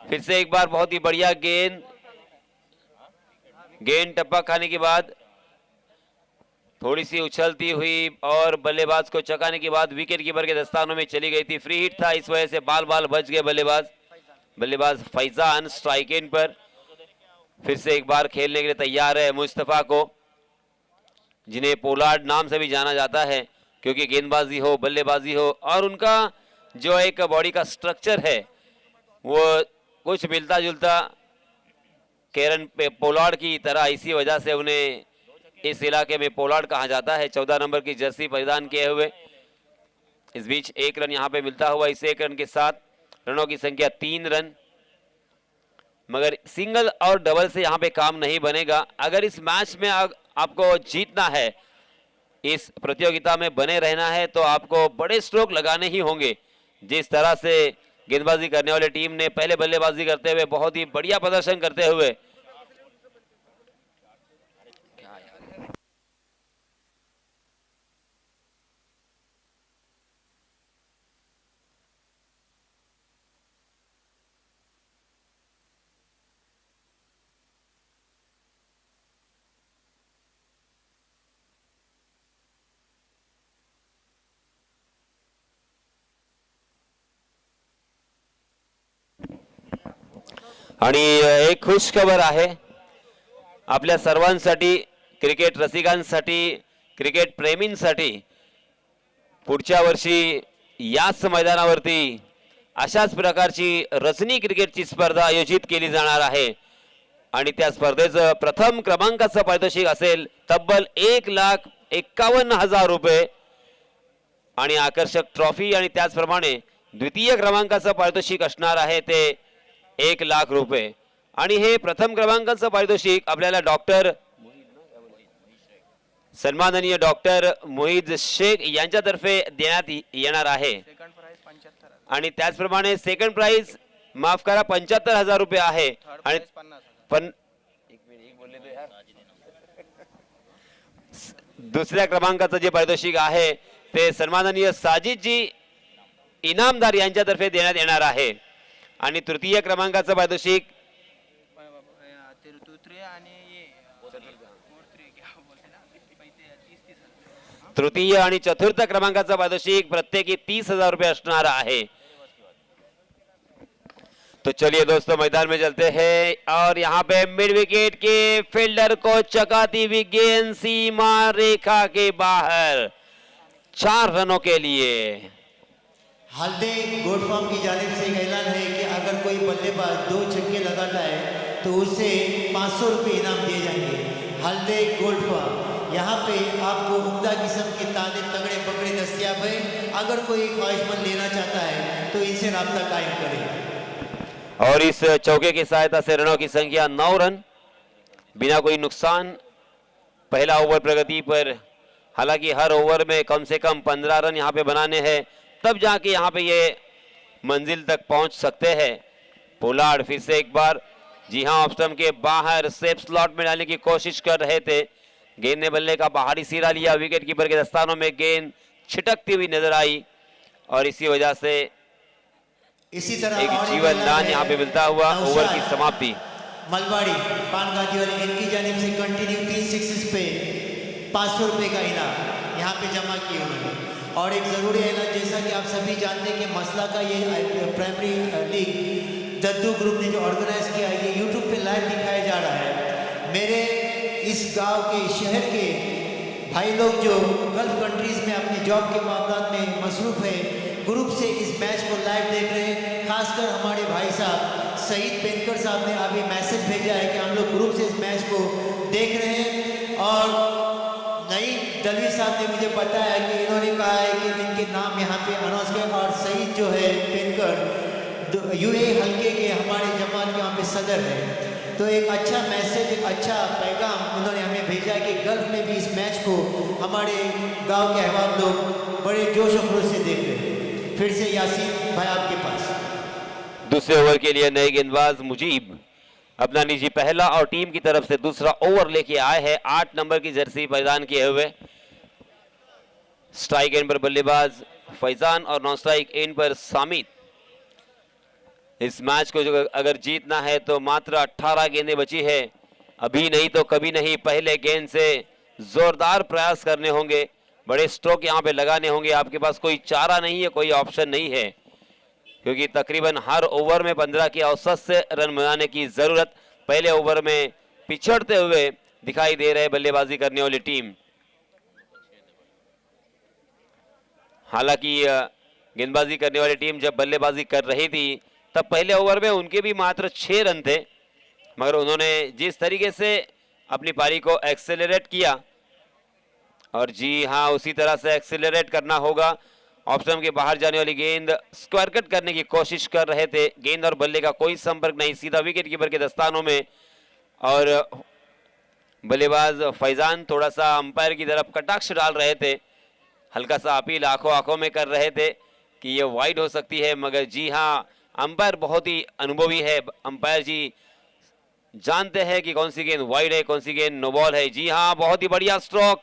[SPEAKER 2] फिर से एक बार बहुत ही बढ़िया गेंद टप्पा खाने के बाद थोड़ी सी उछलती हुई और बल्लेबाज को चकाने के बाद विकेट कीपर के दस्तानों में चली गई थी। फ्री हिट था, इस वजह से बाल बच गए बल्लेबाज फैजान स्ट्राइक एंड पर। फिर से एक बार खेलने के लिए तैयार है मुस्तफा को, जिन्हें पोलार्ड नाम से भी जाना जाता है, क्योंकि गेंदबाजी हो बल्लेबाजी हो और उनका जो एक बॉडी का स्ट्रक्चर है वो कुछ मिलता जुलता केरन पोलार्ड की तरह, इसी वजह से उन्हें इस इलाके में पोलार्ड कहा जाता है। 14 नंबर की जर्सी परिधान किए हुए। इस बीच एक रन यहाँ पे मिलता हुआ, इस एक रन के साथ रनों की संख्या 3 रन, मगर सिंगल और डबल से यहाँ पे काम नहीं बनेगा। अगर इस मैच में आपको जीतना है, इस प्रतियोगिता में बने रहना है, तो आपको बड़े स्ट्रोक लगाने ही होंगे। जिस तरह से गेंदबाजी करने वाली टीम ने पहले बल्लेबाजी करते हुए बहुत ही बढ़िया प्रदर्शन करते हुए आणि एक खुश खबर आहे आपल्या सर्वांसाठी, क्रिकेट रसिकांसाठी, क्रिकेट प्रेमींसाठी। पुढच्या वर्षी याच मैदानावरती अशाच प्रकारची रजनी क्रिकेटची स्पर्धा आयोजित केली जाणार आहे आणि त्या स्पर्धेचं प्रथम क्रमांकाचं पारितोषिक असेल तब्बल 1,51,000 रुपये आणि आकर्षक ट्रॉफी, आणि त्याचप्रमाणे द्वितीय क्रमांकाचं पारितोषिक असणार आहे ते 1,00,000 रुपये। आणि हे प्रथम क्रमांकाचं पारितोषिक आपल्याला सन्माननीय डॉक्टर मोहिद शेख यांच्यातर्फे देण्यात येणार आहे। आणि त्याचप्रमाणे सेकंड प्राइज माफ करा 75,000 रुपये आहे आणि दुसऱ्या क्रमांकाचं जे पारितोषिक आहे ते सन्माननीय साजिदजी इनामदार यांच्यातर्फे देण्यात येणार आहे। आणि तृतीय क्रमांकाचं पारितोषिक तृतीय आणि चतुर्थ क्रमांकाचं पारितोषिक प्रत्येकी 30,000 रुपये असणार है। तो चलिए दोस्तों मैदान में चलते हैं और यहाँ पे मिड विकेट के फील्डर को चकाती हुई गेंद सीमा रेखा के बाहर 4 रनों के लिए।
[SPEAKER 5] हल्दे गोल्ड फार्म की जानिब से एक ऐलान है कि अगर कोई बल्लेबाज 2 छक्के लगाता है तो उसे 500 रुपये इनाम दिए जाएंगे। हल्दे गोल्ड फार्म, यहाँ पे आपको उम्दा किस्म के ताजे तगड़े पकड़े दस्तियाब है। अगर कोई ख्वाहिशमंद लेना चाहता है तो इनसे राब्ता कायम करें।
[SPEAKER 2] और इस चौके की सहायता से रनों की संख्या 9 रन, बिना कोई नुकसान पहला ओवर प्रगति पर। हालांकि हर ओवर में कम से कम 15 रन यहाँ पे बनाने हैं, तब जाके यहाँ पे ये मंजिल तक पहुंच सकते हैं। पोलार्ड फिर से एक बार, जी हां, ऑफ स्टंप के बाहर सेफ स्लॉट में डालने की कोशिश कर रहे थे। गेंद ने बल्ले का बाहरी सिरा लिया, विकेट कीपर के दस्तानों में गेंद छिटकती हुई नजर आई और इसी वजह से
[SPEAKER 5] इसी तरह
[SPEAKER 2] एक जीवन दान यहाँ पे मिलता हुआ ओवर की समाप्ति।
[SPEAKER 5] मलबाड़ी पान गाजी वाले इनकी जानिब से कंटिन्यू 3 सिक्सेस पे 500 रुपये का इनाम यहाँ पे जमा किए उन्होंने। और एक ज़रूरी ऐलान, जैसा कि आप सभी जानते हैं कि मसला का ये प्राइमरी लीग दद्दू ग्रुप ने जो ऑर्गेनाइज किया है, ये यूट्यूब पे लाइव दिखाया जा रहा है। मेरे इस गांव के शहर के भाई लोग जो गल्फ कंट्रीज़ में अपने जॉब के मामलों में मसरूफ़ है, ग्रुप से इस मैच को लाइव देख रहे हैं। खासकर हमारे भाई साहब सईद पेनकर साहब ने अभी मैसेज भेजा है कि हम लोग ग्रुप से इस मैच को देख रहे हैं। और नई दलवी साहब ने मुझे बताया कि इन्होंने कहा है कि इनके नाम यहाँ पे अनाउंस किया। और सईद जो है पेनकर यूए हल्के के हमारे जमात के वहाँ पे सदर है, तो एक अच्छा मैसेज, एक अच्छा पैगाम उन्होंने हमें भेजा कि गल्फ में भी इस मैच को हमारे गांव के अहबाब लोग बड़े जोश और खरोश से देख रहे हैं। फिर से यासीन भाई आपके पास।
[SPEAKER 2] दूसरे ओवर के लिए नए गेंदबाज मुजीब अपना निजी पहला और टीम की तरफ से दूसरा ओवर लेके आए हैं। 8 नंबर की जर्सी परिधान किए हुए। स्ट्राइक एंड पर बल्लेबाज फैजान और नॉन स्ट्राइक एंड पर सामिद। इस मैच को जो अगर जीतना है तो मात्र 18 गेंदें बची है। अभी नहीं तो कभी नहीं, पहले गेंद से जोरदार प्रयास करने होंगे, बड़े स्ट्रोक यहाँ पे लगाने होंगे। आपके पास कोई चारा नहीं है, कोई ऑप्शन नहीं है, क्योंकि तकरीबन हर ओवर में 15 की औसत से रन बनाने की जरूरत पहले ओवर में पिछड़ते हुए दिखाई दे रहे बल्लेबाजी करने वाली टीम। हालांकि गेंदबाजी करने वाली टीम जब बल्लेबाजी कर रही थी तब पहले ओवर में उनके भी मात्र 6 रन थे, मगर उन्होंने जिस तरीके से अपनी पारी को एक्सेलरेट किया, और जी हाँ उसी तरह से एक्सेलरेट करना होगा। ऑप्शन के बाहर जाने वाली गेंद स्क्वायर कट करने की कोशिश कर रहे थे, गेंद और बल्ले का कोई संपर्क नहीं, सीधा विकेट कीपर के दस्तानों में। और बल्लेबाज फैजान थोड़ा सा अंपायर की तरफ कटाक्ष डाल रहे थे, हल्का सा अपील आंखों आंखों में कर रहे थे कि ये वाइड हो सकती है, मगर जी हाँ अंपायर बहुत ही अनुभवी है। अंपायर जी जानते हैं कि कौन सी गेंद वाइड है, कौन सी गेंद नो बॉल है। जी हाँ बहुत ही बढ़िया स्ट्रोक,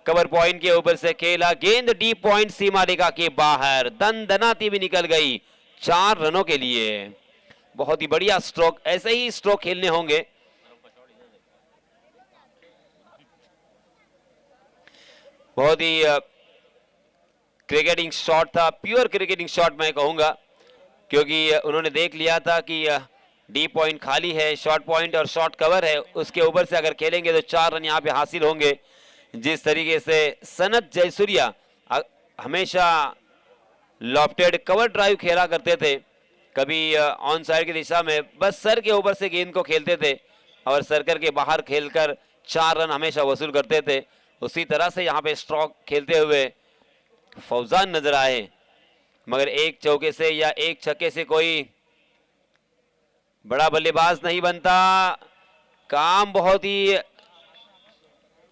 [SPEAKER 2] कवर पॉइंट के ऊपर से खेला, गेंद डीप पॉइंट सीमा रेखा के बाहर दनदनाती भी निकल गई 4 रनों के लिए। बहुत ही बढ़िया स्ट्रोक, ऐसे ही स्ट्रोक खेलने होंगे। बहुत ही क्रिकेटिंग शॉट था, प्योर क्रिकेटिंग शॉट मैं कहूंगा, क्योंकि उन्होंने देख लिया था कि डीप पॉइंट खाली है, शॉर्ट पॉइंट और शॉर्ट कवर है, उसके ऊपर से अगर खेलेंगे तो 4 रन यहाँ पे हासिल होंगे। जिस तरीके से सनत जयसूर्या हमेशा लॉफ्टेड कवर ड्राइव खेला करते थे, कभी ऑन साइड की दिशा में बस सर के ऊपर से गेंद को खेलते थे और सर्कल के बाहर खेलकर 4 रन हमेशा वसूल करते थे, उसी तरह से यहाँ पे स्ट्रोक खेलते हुए फौजान नजर आए। मगर एक चौके से या एक छक्के से कोई बड़ा बल्लेबाज नहीं बनता, काम बहुत ही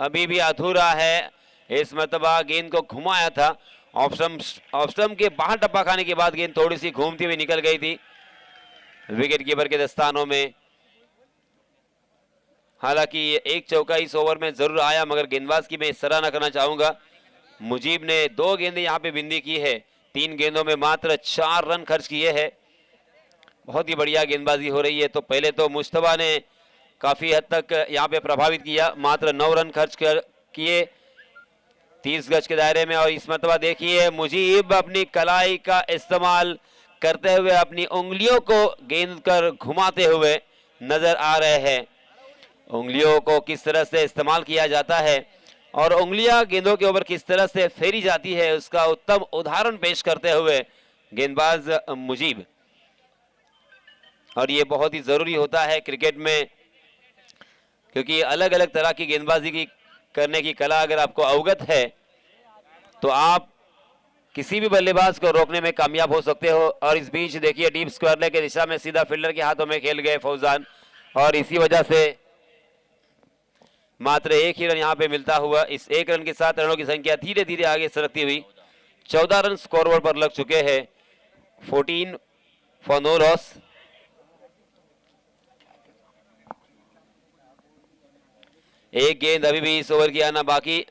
[SPEAKER 2] अभी भी अधूरा है। इस मर्तबा गेंद को घुमाया था, ऑफ के बाहर टप्पा खाने के बाद गेंद थोड़ी सी घूमती हुई निकल गई थी विकेट कीपर के दस्तानों में। हालांकि एक चौका इस ओवर में जरूर आया, मगर गेंदबाज की मैं सराहना करना चाहूंगा। मुजीब ने 2 गेंदें यहाँ पे बिंदी की है, 3 गेंदों में मात्र 4 रन खर्च किए हैं। बहुत ही बढ़िया गेंदबाजी हो रही है। तो पहले तो मुश्तबा ने काफी हद तक यहाँ पे प्रभावित किया, मात्र 9 रन खर्च किए 30 गज के दायरे में। और इस मरतबा देखिए मुजीब अपनी कलाई का इस्तेमाल करते हुए अपनी उंगलियों को गेंद कर घुमाते हुए नजर आ रहे हैं। उंगलियों को किस तरह से इस्तेमाल किया जाता है और उंगलियां गेंदों के ऊपर किस तरह से फेरी जाती है, उसका उत्तम उदाहरण पेश करते हुए गेंदबाज मुजीब। और ये बहुत ही जरूरी होता है क्रिकेट में, क्योंकि अलग अलग तरह की गेंदबाजी की करने की कला अगर आपको अवगत है तो आप किसी भी बल्लेबाज को रोकने में कामयाब हो सकते हो। और इस बीच देखिए डीप स्क्वायर की दिशा में सीधा फील्डर के हाथों में खेल गए फौजान, और इसी वजह से मात्र 1 ही रन यहाँ पे मिलता हुआ, इस 1 रन के साथ रनों की संख्या धीरे धीरे आगे सरकती हुई 14 रन स्कोरबोर्ड पर लग चुके हैं, 14 फॉर नो लॉस। एक गेंद अभी भी इस ओवर की आना बाकी।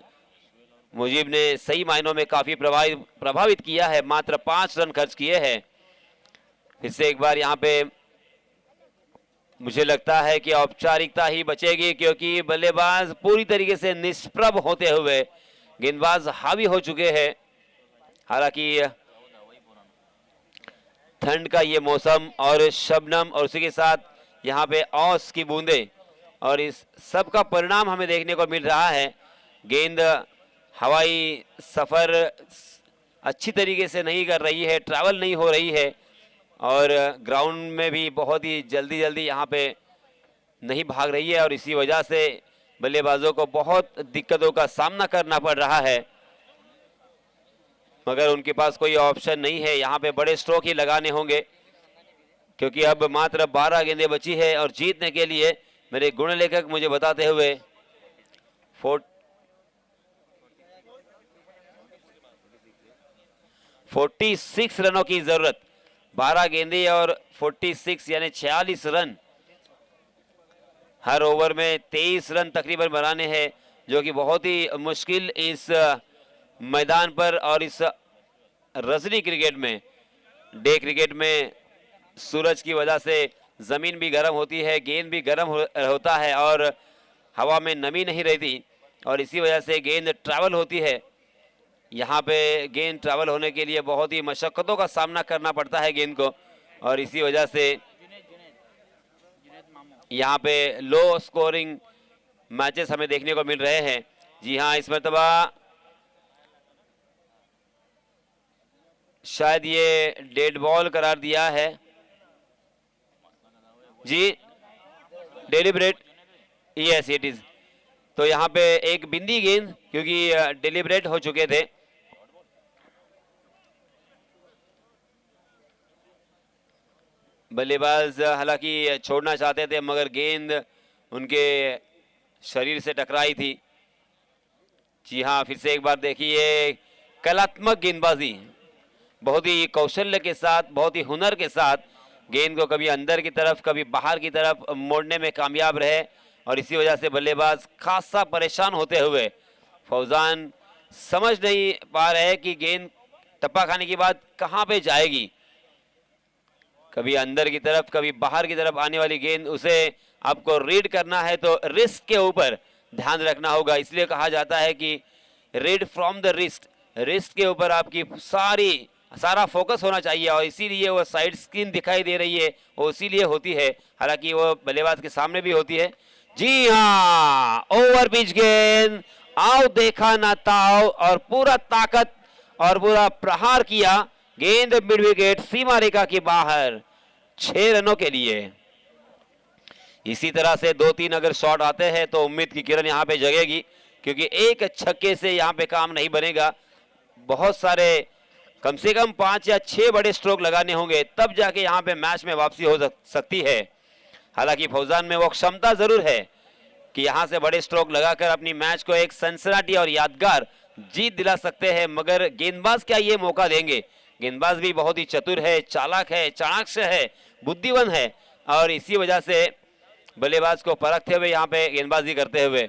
[SPEAKER 2] मुजीब ने सही मायनों में काफी प्रभावित किया है, मात्र 5 रन खर्च किए हैं। इससे एक बार यहाँ पे मुझे लगता है कि औपचारिकता ही बचेगी, क्योंकि बल्लेबाज पूरी तरीके से निष्प्रभ होते हुए गेंदबाज हावी हो चुके हैं। हालांकि ठंड का ये मौसम और शबनम और उसी के साथ यहाँ पे औस की बूंदें और इस सब का परिणाम हमें देखने को मिल रहा है। गेंद हवाई सफर अच्छी तरीके से नहीं कर रही है, ट्रैवल नहीं हो रही है, और ग्राउंड में भी बहुत ही जल्दी जल्दी यहाँ पे नहीं भाग रही है, और इसी वजह से बल्लेबाजों को बहुत दिक्कतों का सामना करना पड़ रहा है। मगर उनके पास कोई ऑप्शन नहीं है, यहाँ पे बड़े स्ट्रोक ही लगाने होंगे, क्योंकि अब मात्र 12 गेंदें बची है। और जीतने के लिए मेरे गुण लेखक मुझे बताते हुए 46 रनों की जरूरत, 12 गेंदें और 46 यानी 46 रन। हर ओवर में 23 रन तकरीबन बनाने हैं, जो कि बहुत ही मुश्किल इस मैदान पर और इस रजनी क्रिकेट में, डे क्रिकेट में सूरज की वजह से जमीन भी गर्म होती है, गेंद भी गर्म होता है और हवा में नमी नहीं रहती, और इसी वजह से गेंद ट्रैवल होती है। यहाँ पे गेंद ट्रैवल होने के लिए बहुत ही मशक्कतों का सामना करना पड़ता है गेंद को, और इसी वजह से यहाँ पे लो स्कोरिंग मैचेस हमें देखने को मिल रहे हैं। जी हाँ, इस मरतबा शायद ये डेड बॉल करार दिया है जी, डेलिब्रेट, यस इट इज। तो यहाँ पे एक बिंदी गेंद, क्योंकि डेलिब्रेट हो चुके थे। बल्लेबाज हालांकि छोड़ना चाहते थे मगर गेंद उनके शरीर से टकराई थी। जी हाँ, फिर से एक बार देखिए कलात्मक गेंदबाजी, बहुत ही कौशल्य के साथ, बहुत ही हुनर के साथ गेंद को कभी अंदर की तरफ कभी बाहर की तरफ मोड़ने में कामयाब रहे और इसी वजह से बल्लेबाज खासा परेशान होते हुए फौजान समझ नहीं पा रहे कि गेंद टप्पा खाने के बाद कहां पे जाएगी, कभी अंदर की तरफ कभी बाहर की तरफ आने वाली गेंद, उसे आपको रीड करना है तो रिस्ट के ऊपर ध्यान रखना होगा। इसलिए कहा जाता है कि read from the wrist, wrist के ऊपर आपकी सारा फोकस होना चाहिए और इसीलिए वो साइड स्क्रीन दिखाई दे रही है, वो इसीलिए होती है, हालांकि वो बल्लेबाज के सामने भी होती है। जी हाँ, ओवर पिच गेंद, आओ देखा ना ताओ, और पूरा ताकत और पूरा प्रहार किया, गेंद मिड विकेट सीमा रेखा के बाहर 6 रनों के लिए। इसी तरह से 2-3 अगर शॉट आते हैं तो उम्मीद की किरण यहाँ पे जगेगी, क्योंकि एक छक्के से यहाँ पे काम नहीं बनेगा, बहुत सारे कम से कम 5 या 6 बड़े स्ट्रोक लगाने होंगे, तब जाके यहाँ पे मैच में वापसी हो सकती है। हालांकि फौजान में वो क्षमता जरूर है कि यहाँ से बड़े स्ट्रोक लगाकर अपनी मैच को एक सनसनाटी और यादगार जीत दिला सकते हैं, मगर गेंदबाज क्या ये मौका देंगे? गेंदबाज भी बहुत ही चतुर है, चालाक है, चाणाक्ष है, बुद्धिमान है और इसी वजह से बल्लेबाज को परखते हुए यहाँ पे गेंदबाजी करते हुए।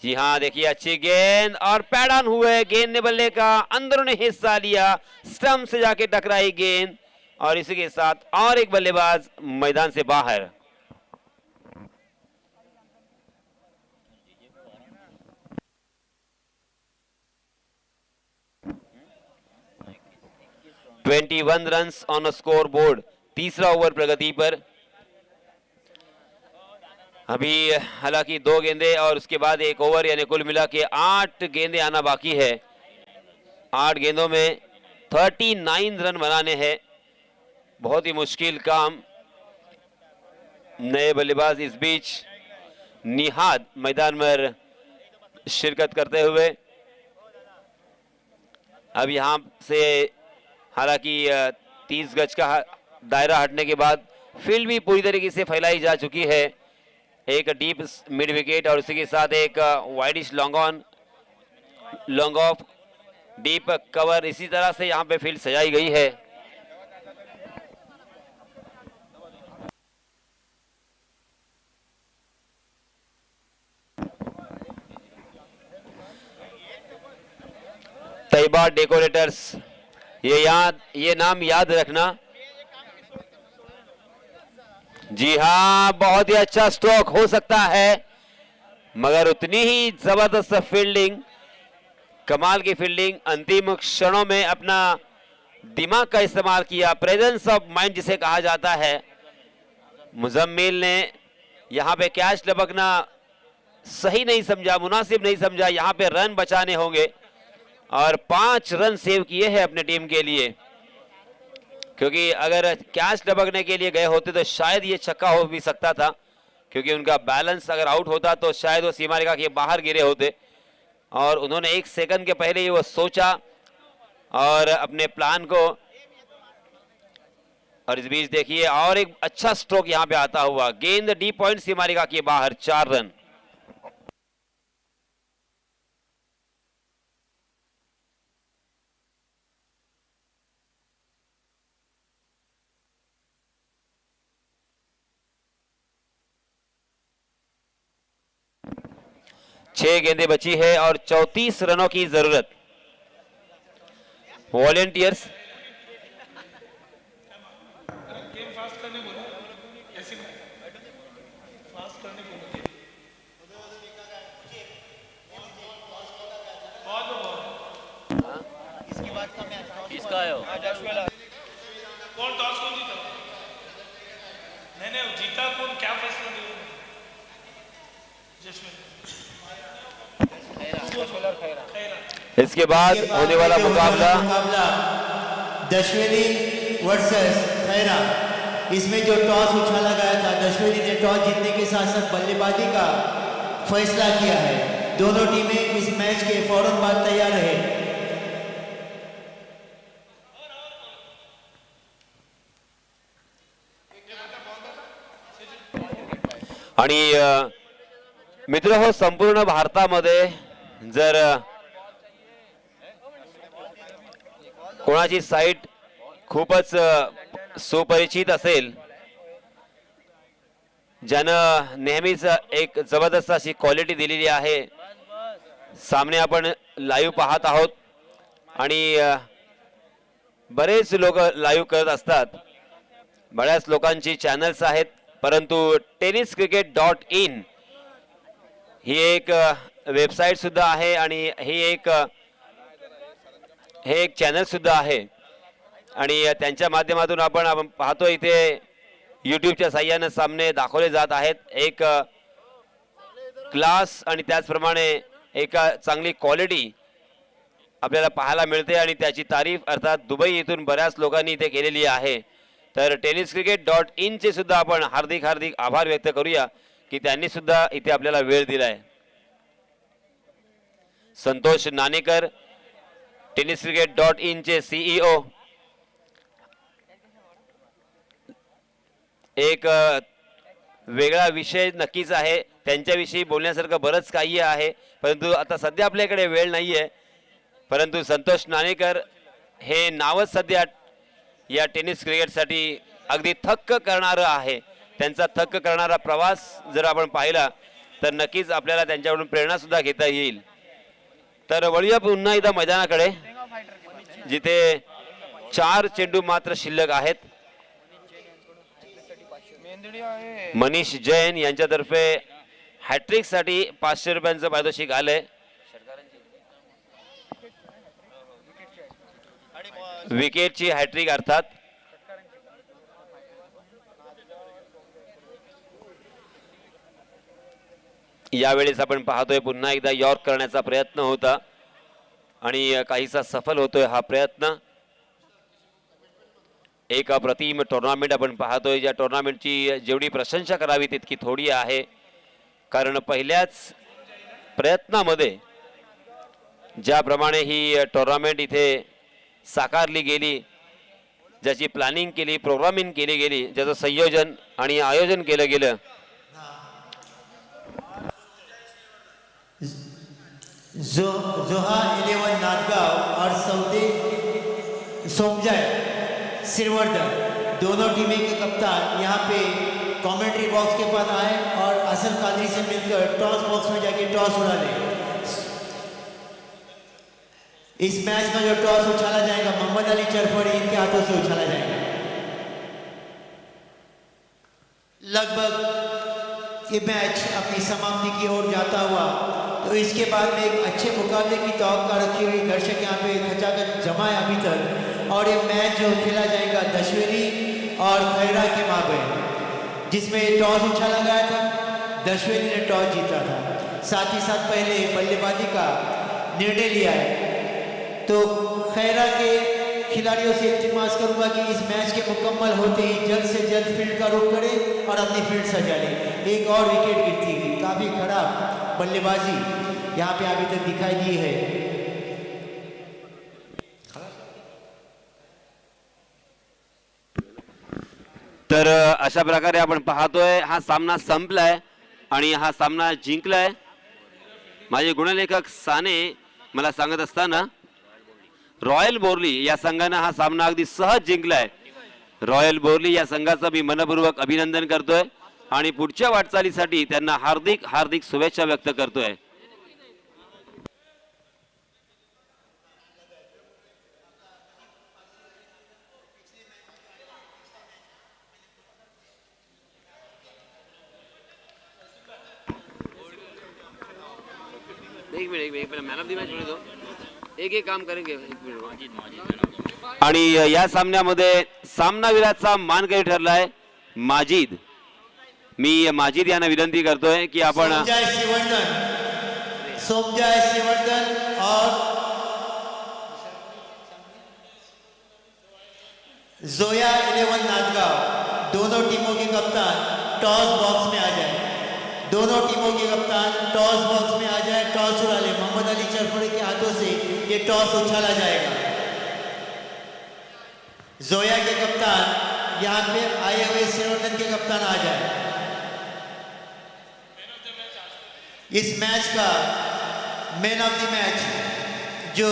[SPEAKER 2] जी हाँ, देखिए अच्छी गेंद और पैड ऑन हुए, गेंद ने बल्ले का अंदरूनी हिस्सा लिया, स्टंप से जाके टकराई गेंद और इसी के साथ और एक बल्लेबाज मैदान से बाहर। (21 रन्स ऑन स्कोर बोर्ड, तीसरा ओवर प्रगति पर। अभी हालांकि 2 गेंदे और उसके बाद 1 ओवर, यानी कुल मिला के 8 गेंदे आना बाकी है। 8 गेंदों में 39 रन बनाने हैं, बहुत ही मुश्किल काम। नए बल्लेबाज इस बीच निहाद मैदान में शिरकत करते हुए। अब यहाँ से हालांकि 30 गज का दायरा हटने के बाद फील्ड भी पूरी तरीके से फैलाई जा चुकी है। एक डीप मिड विकेट और उसी के साथ एक widish long on, long off, deep cover, इसी तरह से यहाँ पे फील्ड सजाई गई है। तैयबा डेकोरेटर्स, ये नाम याद रखना। जी हाँ, बहुत ही अच्छा स्ट्रोक हो सकता है मगर उतनी ही जबरदस्त फील्डिंग, कमाल की फील्डिंग, अंतिम क्षणों में अपना दिमाग का इस्तेमाल किया, प्रेजेंस ऑफ माइंड जिसे कहा जाता है। मुजम्मिल ने यहाँ पे कैच लपकना सही नहीं समझा, मुनासिब नहीं समझा, यहाँ पे रन बचाने होंगे और 5 रन सेव किए हैं अपने टीम के लिए, क्योंकि अगर कैच लपकने के लिए गए होते तो शायद ये छक्का हो भी सकता था, क्योंकि उनका बैलेंस अगर आउट होता तो शायद वो सीमा रेखा के बाहर गिरे होते और उन्होंने 1 सेकंड के पहले ही वो सोचा और अपने प्लान को। और इस बीच देखिए और एक अच्छा स्ट्रोक यहाँ पे आता हुआ, गेंद डीप पॉइंट सीमा रेखा के बाहर, 4 रन। छह गेंदें बची है और 34 रनों की जरूरत। वॉलेंटियर्स
[SPEAKER 7] किसका है वो?
[SPEAKER 6] कौन टॉस कौन जीता? मैंने जीता कौन, क्या फैसला दिया?
[SPEAKER 2] इसके बाद होने वाला मुकाबला
[SPEAKER 5] दशवेली वर्सेस खैरा। इसमें जो टॉस उछाला गया था, दशवेली ने टॉस जीतने के साथ साथ बल्लेबाजी का फैसला किया है। दोनों टीमें इस मैच के फौरन बाद तैयार रहे।
[SPEAKER 2] आणि मित्र हो, संपूर्ण भारतामध्ये जर कोणाची साईट खूपच सुपरिचित असेल, ज्यानं नेहमीच एक जबरदस्त अशी क्वालिटी दिलेली आहे, सामने आपण लाईव्ह पाहत आहोत आणि बरेच लोक लाईव्ह करत असतात, बऱ्याच लोकांची चॅनल्स आहेत, परंतु tenniscricket.in ही एक वेबसाईट सुद्धा आहे आणि हे एक चॅनल सुद्धा आहे आणि त्यांच्या माध्यमातून आपण पाहतो इथे यूट्यूबच्या साहाय्याने सामने दाखवले जात आहेत। एक क्लास आणि त्याचप्रमाणे एक चांगली क्वालिटी आपल्याला पाहायला मिळते आणि त्याची तारीफ अर्थात दुबई येथून बऱ्याच लोकांनी इथे केलेली आहे। तर tenniscricket.in चे सुद्धा आपण हार्दिक आभार व्यक्त करूया की त्यांनी सुद्धा इथे आपल्याला वेळ दिलाय। संतोष नानेकर, tenniscricket.in चे CEO, एक वेगळा विषय नक्कीच आहे, त्यांच्याविषयी बोलण्यासारखं बरंच काही आहे, परंतु आता सध्या आपल्याकडे वेळ नाहीये। परंतु संतोष नानेकर हे नावच सध्या या टेनिस क्रिकेटसाठी अगदी थक्क करणारं आहे। त्यांचा थक्क करणारा प्रवास जर आपण पाहिला तर नक्कीच आपल्याला त्यांच्याकडून प्रेरणा सुद्धा घेता येईल। तर वळूया पुन्हा एकदा मैदानाकडे, जिथे 4 चेंडू मात्र शिल्लक आहेत। मनीष जैन यांच्यातर्फे हॅट्रिक साठी 500 रुपयांचं पारितोषिक आलंय। विकेटची हॅट्रिक अर्थात। यावेळेस आपण पाहतोय पुन्हा एकदा यॉर्क करण्याचा प्रयत्न होता आणि काहीसा सफल होतोय हा प्रयत्न। एक अप्रतिम टुर्नामेंट आपण पाहतोय, ज्या टुर्नामेंटची जेवढी प्रशंसा करावी तितकी थोडी आहे, कारण पहिल्याच प्रयत्नामध्ये ज्याप्रमाणे ही टुर्नामेंट इथे साकारली गेली, ज्याची प्लॅनिंग केली, प्रोग्रामिंग केली गेली, ज्याचं संयोजन आणि आयोजन केलं गेलं,
[SPEAKER 5] जोहा 11 नांदगांव और सऊदी सोमजय सिरवर्धन, दोनों टीमें के कप्तान यहाँ पे कमेंट्री बॉक्स के पास आए और असल कादरी से मिलकर टॉस बॉक्स में जाके टॉस उड़ा लें। इस मैच में जो टॉस उछाला जाएगा मोहम्मद अली चरफड़ी इनके हाथों से उछाला जाएगा। लगभग ये मैच अपनी समाप्ति की ओर जाता हुआ, तो इसके बाद में एक अच्छे मुकाबले की तवक्को रखी हुई दर्शक यहाँ पे खचाखच जमा है अभी तक, और ये मैच जो खेला जाएगा दशवेली और खैरा के माबैन, जिसमें टॉस उछाला गया था, दशवेली ने टॉस जीता था, साथ ही साथ पहले बल्लेबाजी का निर्णय लिया है। तो खैरा के खिलाड़ियों से इल्तिमास करूंगा कि इस मैच के मुकम्मल होते ही जल्द से जल्द फील्ड का रुख करें और अपनी फील्ड सजा लें। एक और विकेट गिरती हुई, काफ़ी खराब बल्लेबाजी यहाँ पे अभी तक दिखाई दी है।
[SPEAKER 2] तर अशा प्रकारे आपण पाहतोय हा सामना संपलाय आणि हा सामना जिंकलाय। माझे गुणलेखक साने मला सांगत असताना रॉयल बोर्ली या संघाने हा सामना अगदी सहज जिंकलाय। रॉयल बोर्ली या संघाचं मी मनपूर्वक अभिनंदन करतोय आणि पुढच्या वाटचालीसाठी त्यांना हार्दिक शुभेच्छा व्यक्त करतोय। एक minute man of the match बोलतो, एक काम करेंगे, एक मिनिट। आणि या सामन्यामध्ये सामनावीराचा मानकरी ठरलाय माजिद। मी माजिद यांना विनंती करतोय की आपण
[SPEAKER 5] सोमजय श्रीवर्धन और जोया 11 नांदगांव दोनों टीमों के कप्तान टॉस बॉक्स में आ जाए। दोनों टीमों के कप्तान टॉस बॉक्स में आ जाए, टॉस उड़ा ले। मोहम्मद अली चरफड़ी के हाथों से ये टॉस उछाला जाएगा। जोया के कप्तान यहाँ पे आए हुए श्रीवर्धन के कप्तान आ जाए। इस मैच का मैन ऑफ द मैच जो